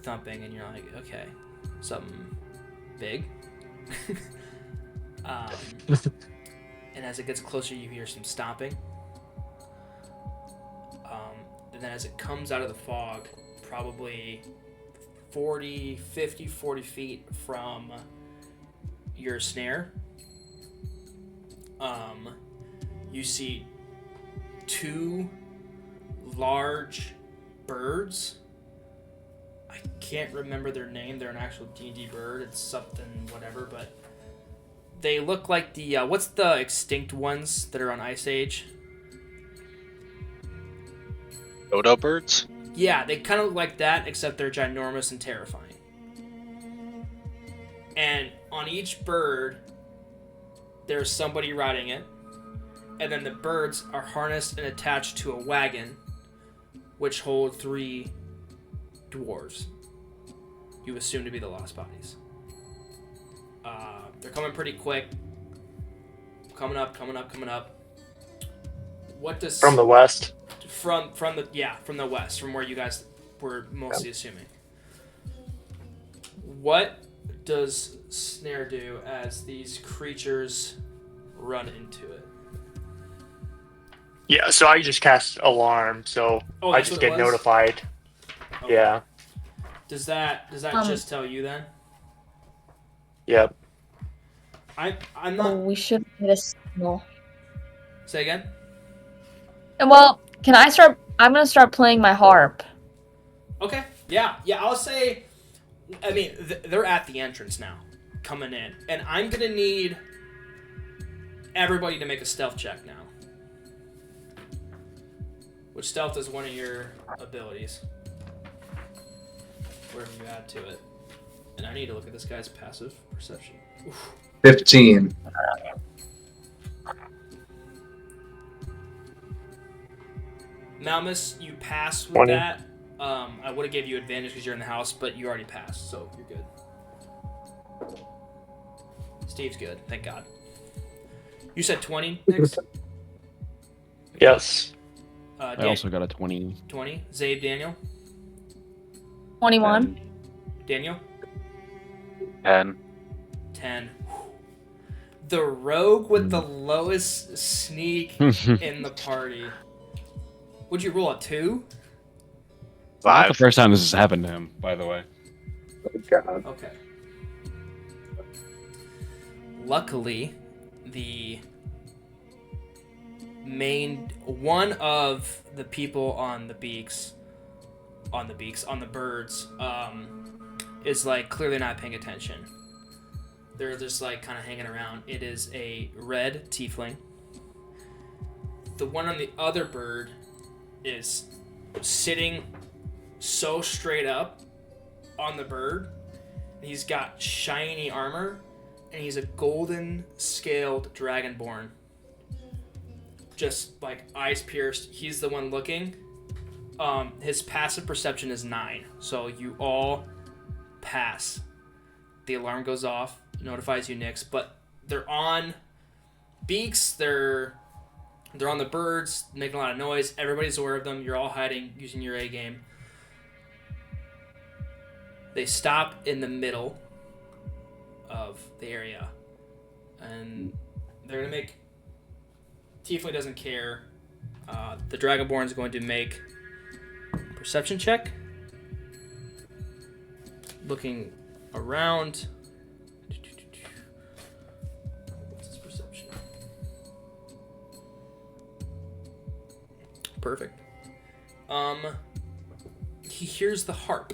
thumping, and you're like, okay, something big. And as it gets closer, you hear some stomping. And then as it comes out of the fog, probably 40 feet from your snare, you see two large birds. I can't remember their name. They're an actual D&D bird. It's something whatever, but they look like the what's the extinct ones that are on Ice Age? Dodo birds? Yeah, they kind of look like that, except they're ginormous and terrifying. And on each bird, there's somebody riding it, and then the birds are harnessed and attached to a wagon, which hold 3 dwarves. You assume to be the lost bodies. They're coming pretty quick. Coming up. What does From the west. from the west, from where you guys were mostly assuming. What does Snare do as these creatures run into it? Yeah, so I just cast alarm, so Oh, I that's just what it get was? notified. Okay. Yeah. Does that just tell you then? Yep. I'm Oh, not. we should get a signal. Say again. Well, can I start? I'm gonna start playing my harp. Okay. Yeah. I'll say. I mean, they're at the entrance now, coming in, and I'm gonna need everybody to make a stealth check now. Which stealth is one of your abilities. Whatever you add to it. And I need to look at this guy's passive perception. Oof. 15. Malmus, you pass with 20. that. I would have gave you advantage because you're in the house, but you already passed, so you're good. Steve's good, thank God. You said 20 next? Yes. I also got a 20. 20. Zabe, Daniel? 21. Daniel? 10. 10. The rogue with the lowest sneak in the party. Would you roll a 2? Not the 5. first time this has happened to him, by the way. Oh, God. Okay. Luckily, the one of the people on the birds, is like clearly not paying attention. They're just like kind of hanging around. It is a red tiefling. The one on the other bird is sitting so straight up on the bird. He's got shiny armor, and he's a golden scaled dragonborn. Just like eyes pierced. He's the one looking. His passive perception is 9, so you all pass. The alarm goes off, notifies you, Nyx, but they're on beaks. They're on the birds, making a lot of noise. Everybody's aware of them. You're all hiding using your A game. They stop in the middle of the area, and they're gonna make. Tiefling doesn't care. The Dragonborn is going to make perception check. Looking around. What's his perception? Perfect. he hears the harp.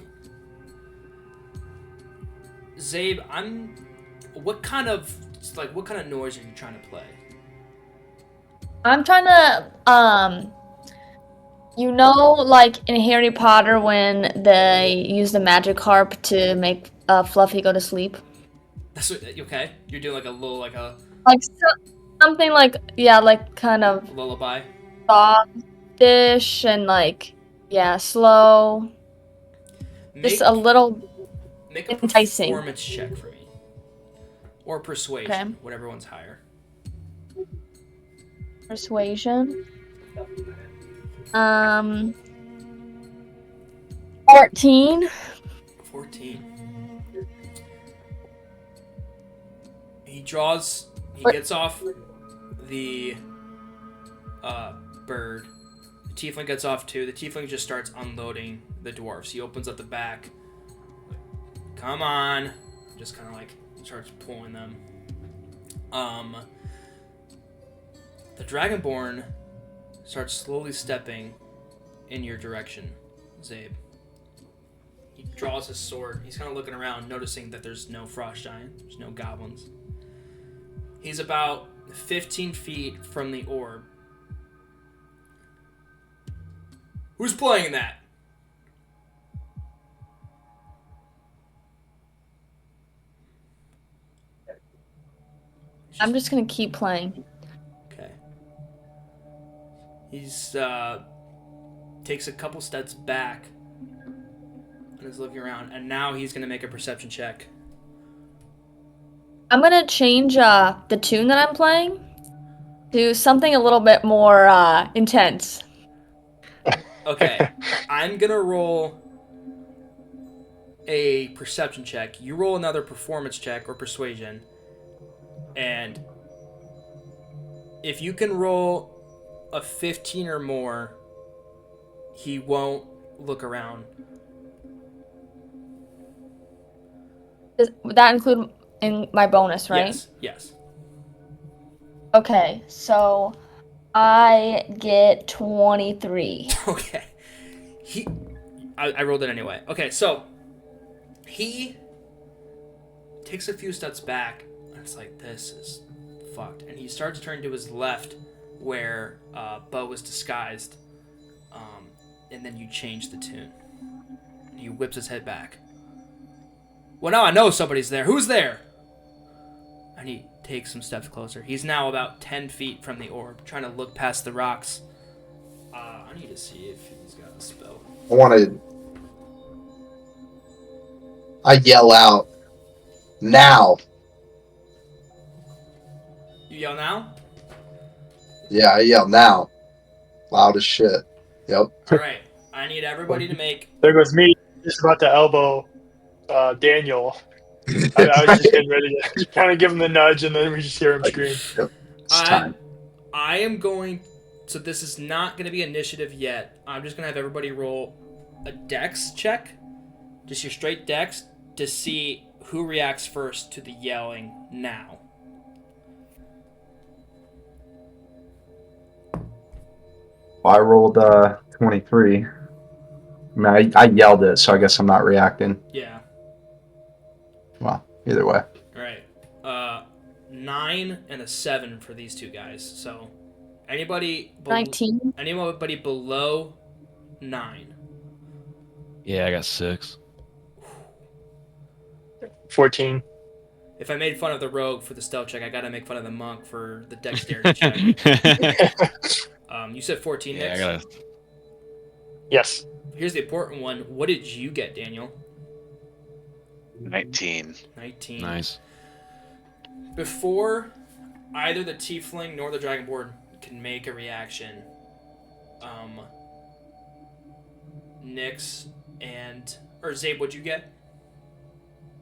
Zabe, what kind of noise are you trying to play? I'm trying to, like in Harry Potter when they use the magic harp to make Fluffy go to sleep? That's okay. You're doing like a little, like a Like something like, yeah, like kind of lullaby. softish and like, yeah, slow. Just a little Make a enticing. performance check for me. Or persuasion, Okay. whatever one's higher. Persuasion. 14. 14. He gets off the bird. The tiefling gets off too. The tiefling just starts unloading the dwarfs. He opens up the back. Come on. Just kind of like starts pulling them. The Dragonborn starts slowly stepping in your direction, Zabe. He draws his sword. He's kind of looking around, noticing that there's no frost giant. There's no goblins. He's about 15 feet from the orb. Who's playing that? I'm just gonna keep playing. Okay. He's takes a couple steps back and is looking around, and now he's gonna make a perception check. I'm gonna change the tune that I'm playing to something a little bit more intense. Okay. I'm gonna roll a perception check. You roll another performance check or persuasion. And if you can roll a 15 or more, he won't look around. Would that include in my bonus, right? Yes. Okay, so I get 23. Okay. I rolled it anyway. Okay, so he takes a few steps back, and it's like, this is fucked. And he starts turning to his left where Bo was disguised. And then you change the tune. And he whips his head back. Well, now I know somebody's there. Who's there? And he takes some steps closer. He's now about 10 feet from the orb, trying to look past the rocks. I need to see if he's got a spell. I yell out, now. You yell now? Yeah, I yell now. Loud as shit. Yep. Alright. I need everybody to make... There goes me, just about to elbow Daniel. I was just getting ready to kind of give him the nudge, and then we just hear him scream. Yep. It's time. I am going... So this is not going to be initiative yet. I'm just going to have everybody roll a dex check. Just your straight dex to see who reacts first to the yelling now. Well, I rolled 23. I mean, I yelled it, so I guess I'm not reacting. Yeah. Well, either way. Alright. 9 and a 7 for these two guys. So, anybody... 19. Anybody below 9. Yeah, I got 6. 14. If I made fun of the rogue for the stealth check, I gotta make fun of the monk for the dexterity check. You said 14, Yeah, Nick? I got Yes. Here's the important one. What did you get, Daniel? 19. 19. nice. Before either the tiefling nor the dragonborn can make a reaction, Nyx or Zabe, what'd you get?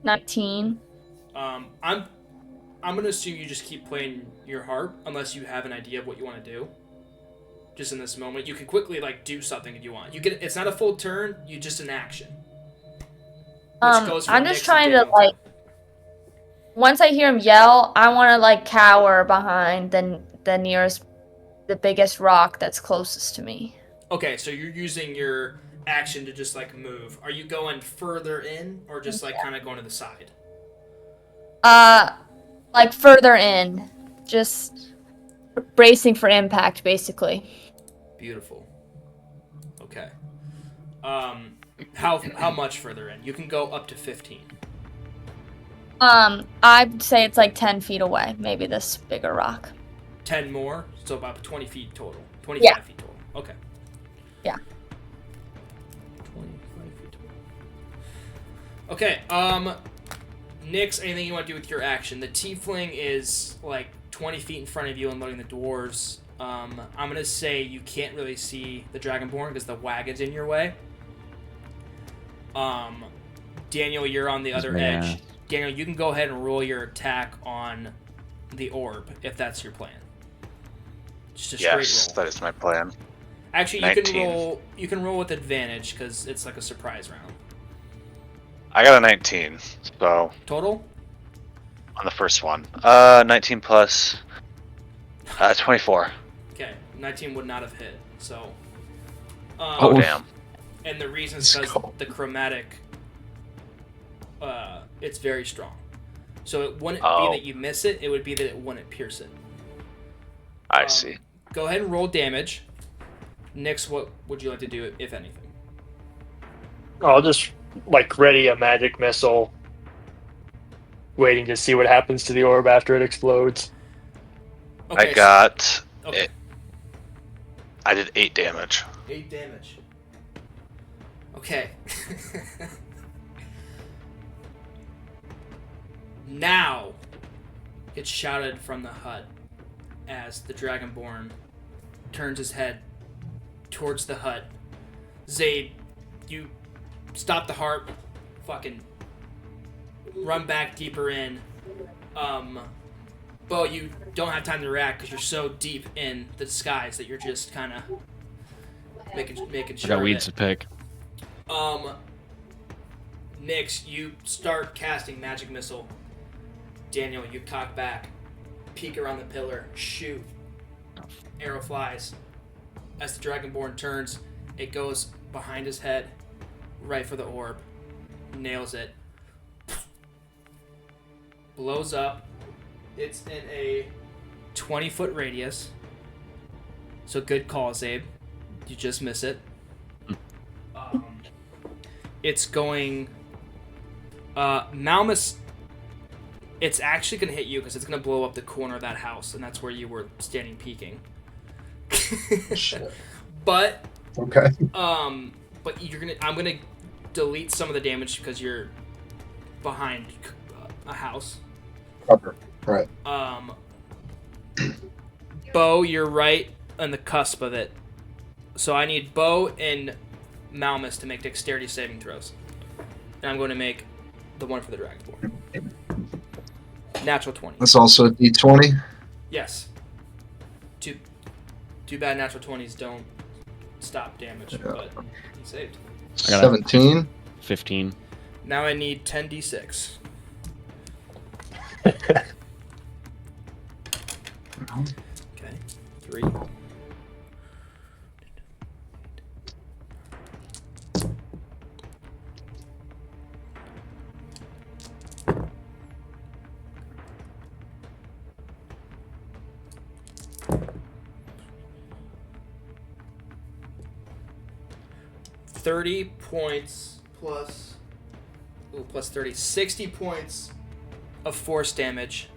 19. I'm gonna assume you just keep playing your harp unless you have an idea of what you want to do. Just in this moment, you can quickly do something if you want. It's not a full turn. You just an action. I'm just trying to once I hear him yell, I want to cower behind the biggest rock that's closest to me. Okay, so you're using your action to just like move. Are you going further in or just like kind of going to the side? Like further in, just bracing for impact, basically. Beautiful. Okay. How much further in? You can go up to 15. I'd say it's like 10 feet away, maybe this bigger rock. 10 more, so about 20 feet total. 25 feet total. Okay. Yeah. 25 feet total. Okay, Nyx, anything you want to do with your action? The tiefling is like 20 feet in front of you, unloading the dwarves. I'm gonna say you can't really see the dragonborn because the wagon's in your way. Daniel, you're on the other edge. Daniel, you can go ahead and roll your attack on the orb if that's your plan. Just a straight Yes, roll. that is my plan. Actually, 19. you can roll with advantage because it's like a surprise round. I got a 19, so Total? on the first one. 19 plus 24. Okay, 19 would not have hit. So. Oh, damn. And the reason is because the chromatic, it's very strong. So it wouldn't be that you miss it; it would be that it wouldn't pierce it. I see. Go ahead and roll damage. Nyx, what would you like to do, if anything? I'll just like ready a magic missile, waiting to see what happens to the orb after it explodes. Okay, I got. Okay. I did 8 damage. 8 damage. Okay. Now, it's shouted from the hut as the Dragonborn turns his head towards the hut. Zaid, you stop the harp, fucking run back deeper in. Bo, you don't have time to react because you're so deep in the disguise that you're just kind of making sure. I got weeds to pick. Nyx, you start casting magic missile. Daniel, you cock back, peek around the pillar, shoot. Arrow flies. As the Dragonborn turns, it goes behind his head, right for the orb. Nails it. Blows up. It's in a 20-foot radius. So good call, Zabe. You just miss it. It's going... Malmus... It's actually going to hit you because it's going to blow up the corner of that house, and that's where you were standing peeking. Shit. But... Okay. But you're gonna... I'm going to delete some of the damage because you're behind a house. Cover. Right. Bo, you're right on the cusp of it. So I need Bo and Malmus to make dexterity saving throws. And I'm going to make the one for the Dragonborn. Natural 20. That's also a D20. Yes. Too bad natural 20s don't stop damage, but he saved. I got 17. 15. Now I need 10d6. Okay. 3. $30 points plus 30. 60 points of force damage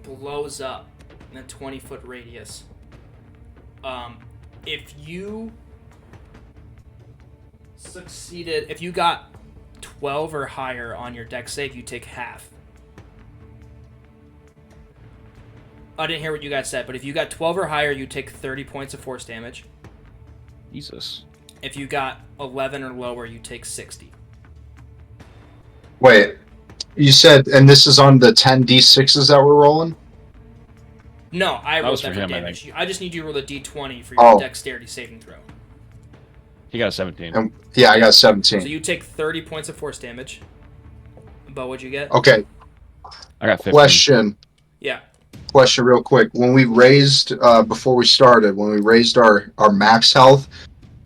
blows up in a 20-foot radius. If you succeeded, if you got 12 or higher on your dex save, you take half. I didn't hear what you guys said, but if you got 12 or higher, you take 30 points of force damage. Jesus. If you got 11 or lower, you take 60. Wait. You said, and this is on the 10d6s that we're rolling? No, I rolled was that for for him, I damage. I just need you to roll a d20 for your dexterity saving throw. He got a 17. Yeah, I got 17. So you take 30 points of force damage. But what'd you get? Okay, I got 15. Yeah. question real quick. When we raised, before we started, when we raised our max health,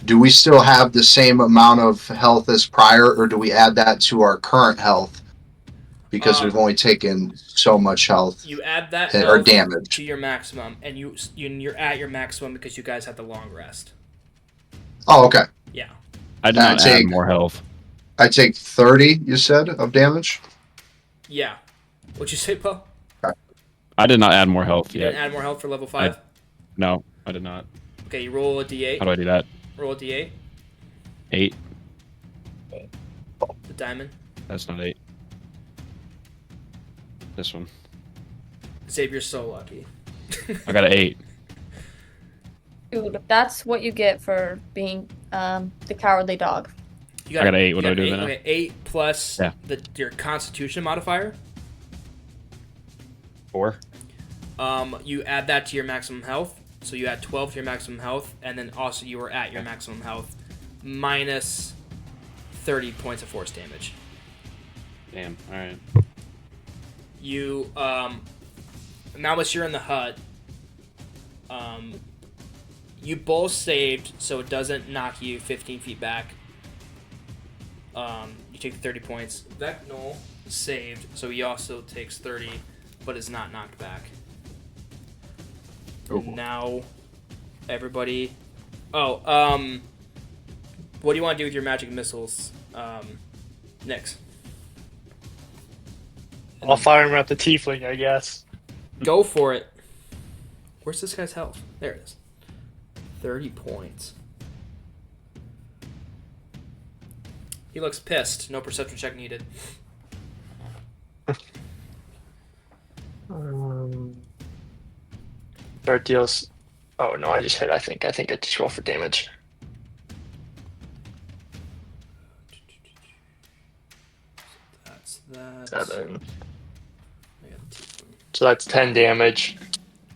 do we still have the same amount of health as prior, or do we add that to our current health? Because we've only taken so much health You add that or health damage. to your maximum, and you're at your maximum because you guys had the long rest. Oh, okay. Yeah. I did not add more health. I take 30, you said, of damage? Yeah. What'd you say, Poe? I did not add more health You yet. didn't add more health for level 5? No, I did not. Okay, you roll a d8. How do I do that? Roll a d8. 8. The diamond. That's not 8. This one. Xavier's so lucky. I got an 8. Dude, that's what you get for being the cowardly dog. You I got an 8. What do I you got do an then? Okay, 8 plus Yeah. your Constitution modifier. 4. You add that to your maximum health. So you add 12 to your maximum health, and then also you are at your maximum health, minus 30 points of force damage. Damn. All right. You now that you're in the hut, you both saved, so it doesn't knock you 15 feet back. You take 30 points. Vecnol saved, so he also takes 30, but is not knocked back. And now, everybody. Oh, what do you want to do with your magic missiles, Nyx? I'll fire him at the tiefling, I guess. Go for it. Where's this guy's health? There it is. 30 points. He looks pissed. No perception check needed. Dart deals. Oh no, I just hit. I think I just roll for damage. That's that. 7. I got the tiefling. So that's 10 damage.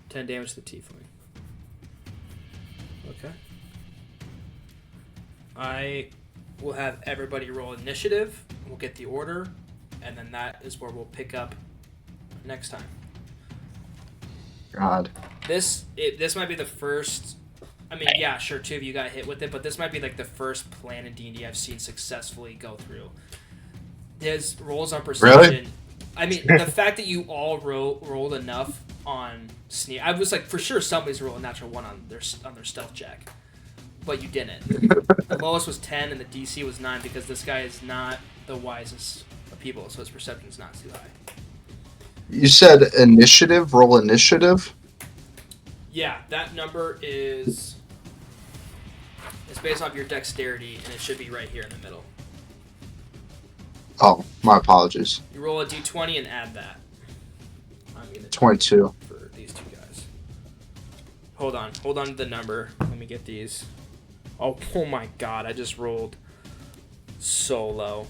10 damage to the tiefling. Okay. I will have everybody roll initiative. We'll get the order, and then that is where we'll pick up next time. God. This might be the first. I mean, yeah, sure, 2 of you got hit with it, but this might be like the first plan in D&D I've seen successfully go through. His rolls on perception. Really? I mean, the fact that you all rolled enough on sneak, I was like, for sure somebody's rolling natural 1 on their stealth check, but you didn't. The lowest was 10, and the DC was 9 because this guy is not the wisest of people, so his perception is not too high. You said initiative, roll initiative? Yeah, that number is. It's based off your dexterity, and it should be right here in the middle. Oh, my apologies. You roll a d20 and add that. I'm gonna 22. for these 2 guys. Hold on to the number. Let me get these. Oh my god, I just rolled so low.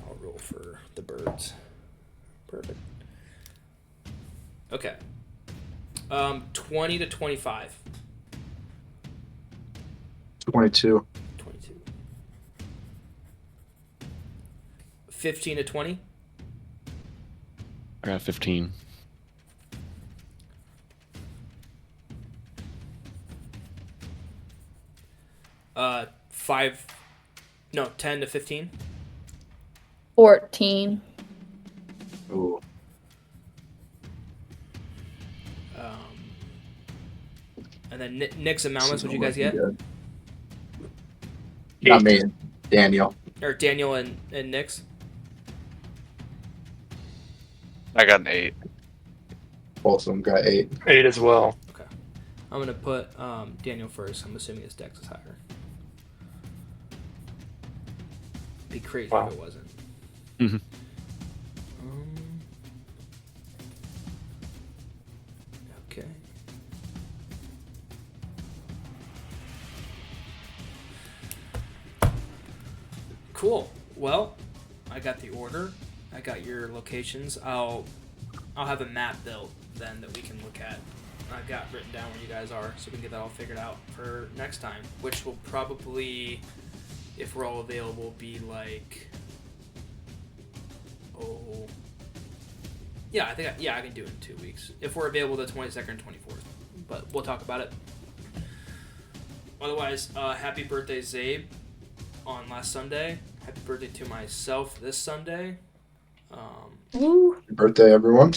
I'll roll for the birds. Perfect. Okay. 20 to 25. 22. 22. 15 to 20. I got 15. Uh, 10 to 15. 14. Ooh. And then Nick's and Malmus, what'd you guys get? Not me, Daniel. Or Daniel and Nick's? I got an 8. Both of them got 8. 8 as well. Okay. I'm gonna put Daniel first. I'm assuming his dex is higher. Be crazy Wow. if it wasn't. Mm-hmm. Okay. Cool. Well, I got the order. I got your locations. I'll have a map built then that we can look at. I've got written down where you guys are, so we can get that all figured out for next time, which will probably, if we're all available, be like, yeah, I can do it in 2 weeks if we're available the 22nd and 24th. But we'll talk about it. Otherwise, happy birthday, Zabe, on last Sunday. Happy birthday to myself this Sunday. Woo. Happy birthday, everyone.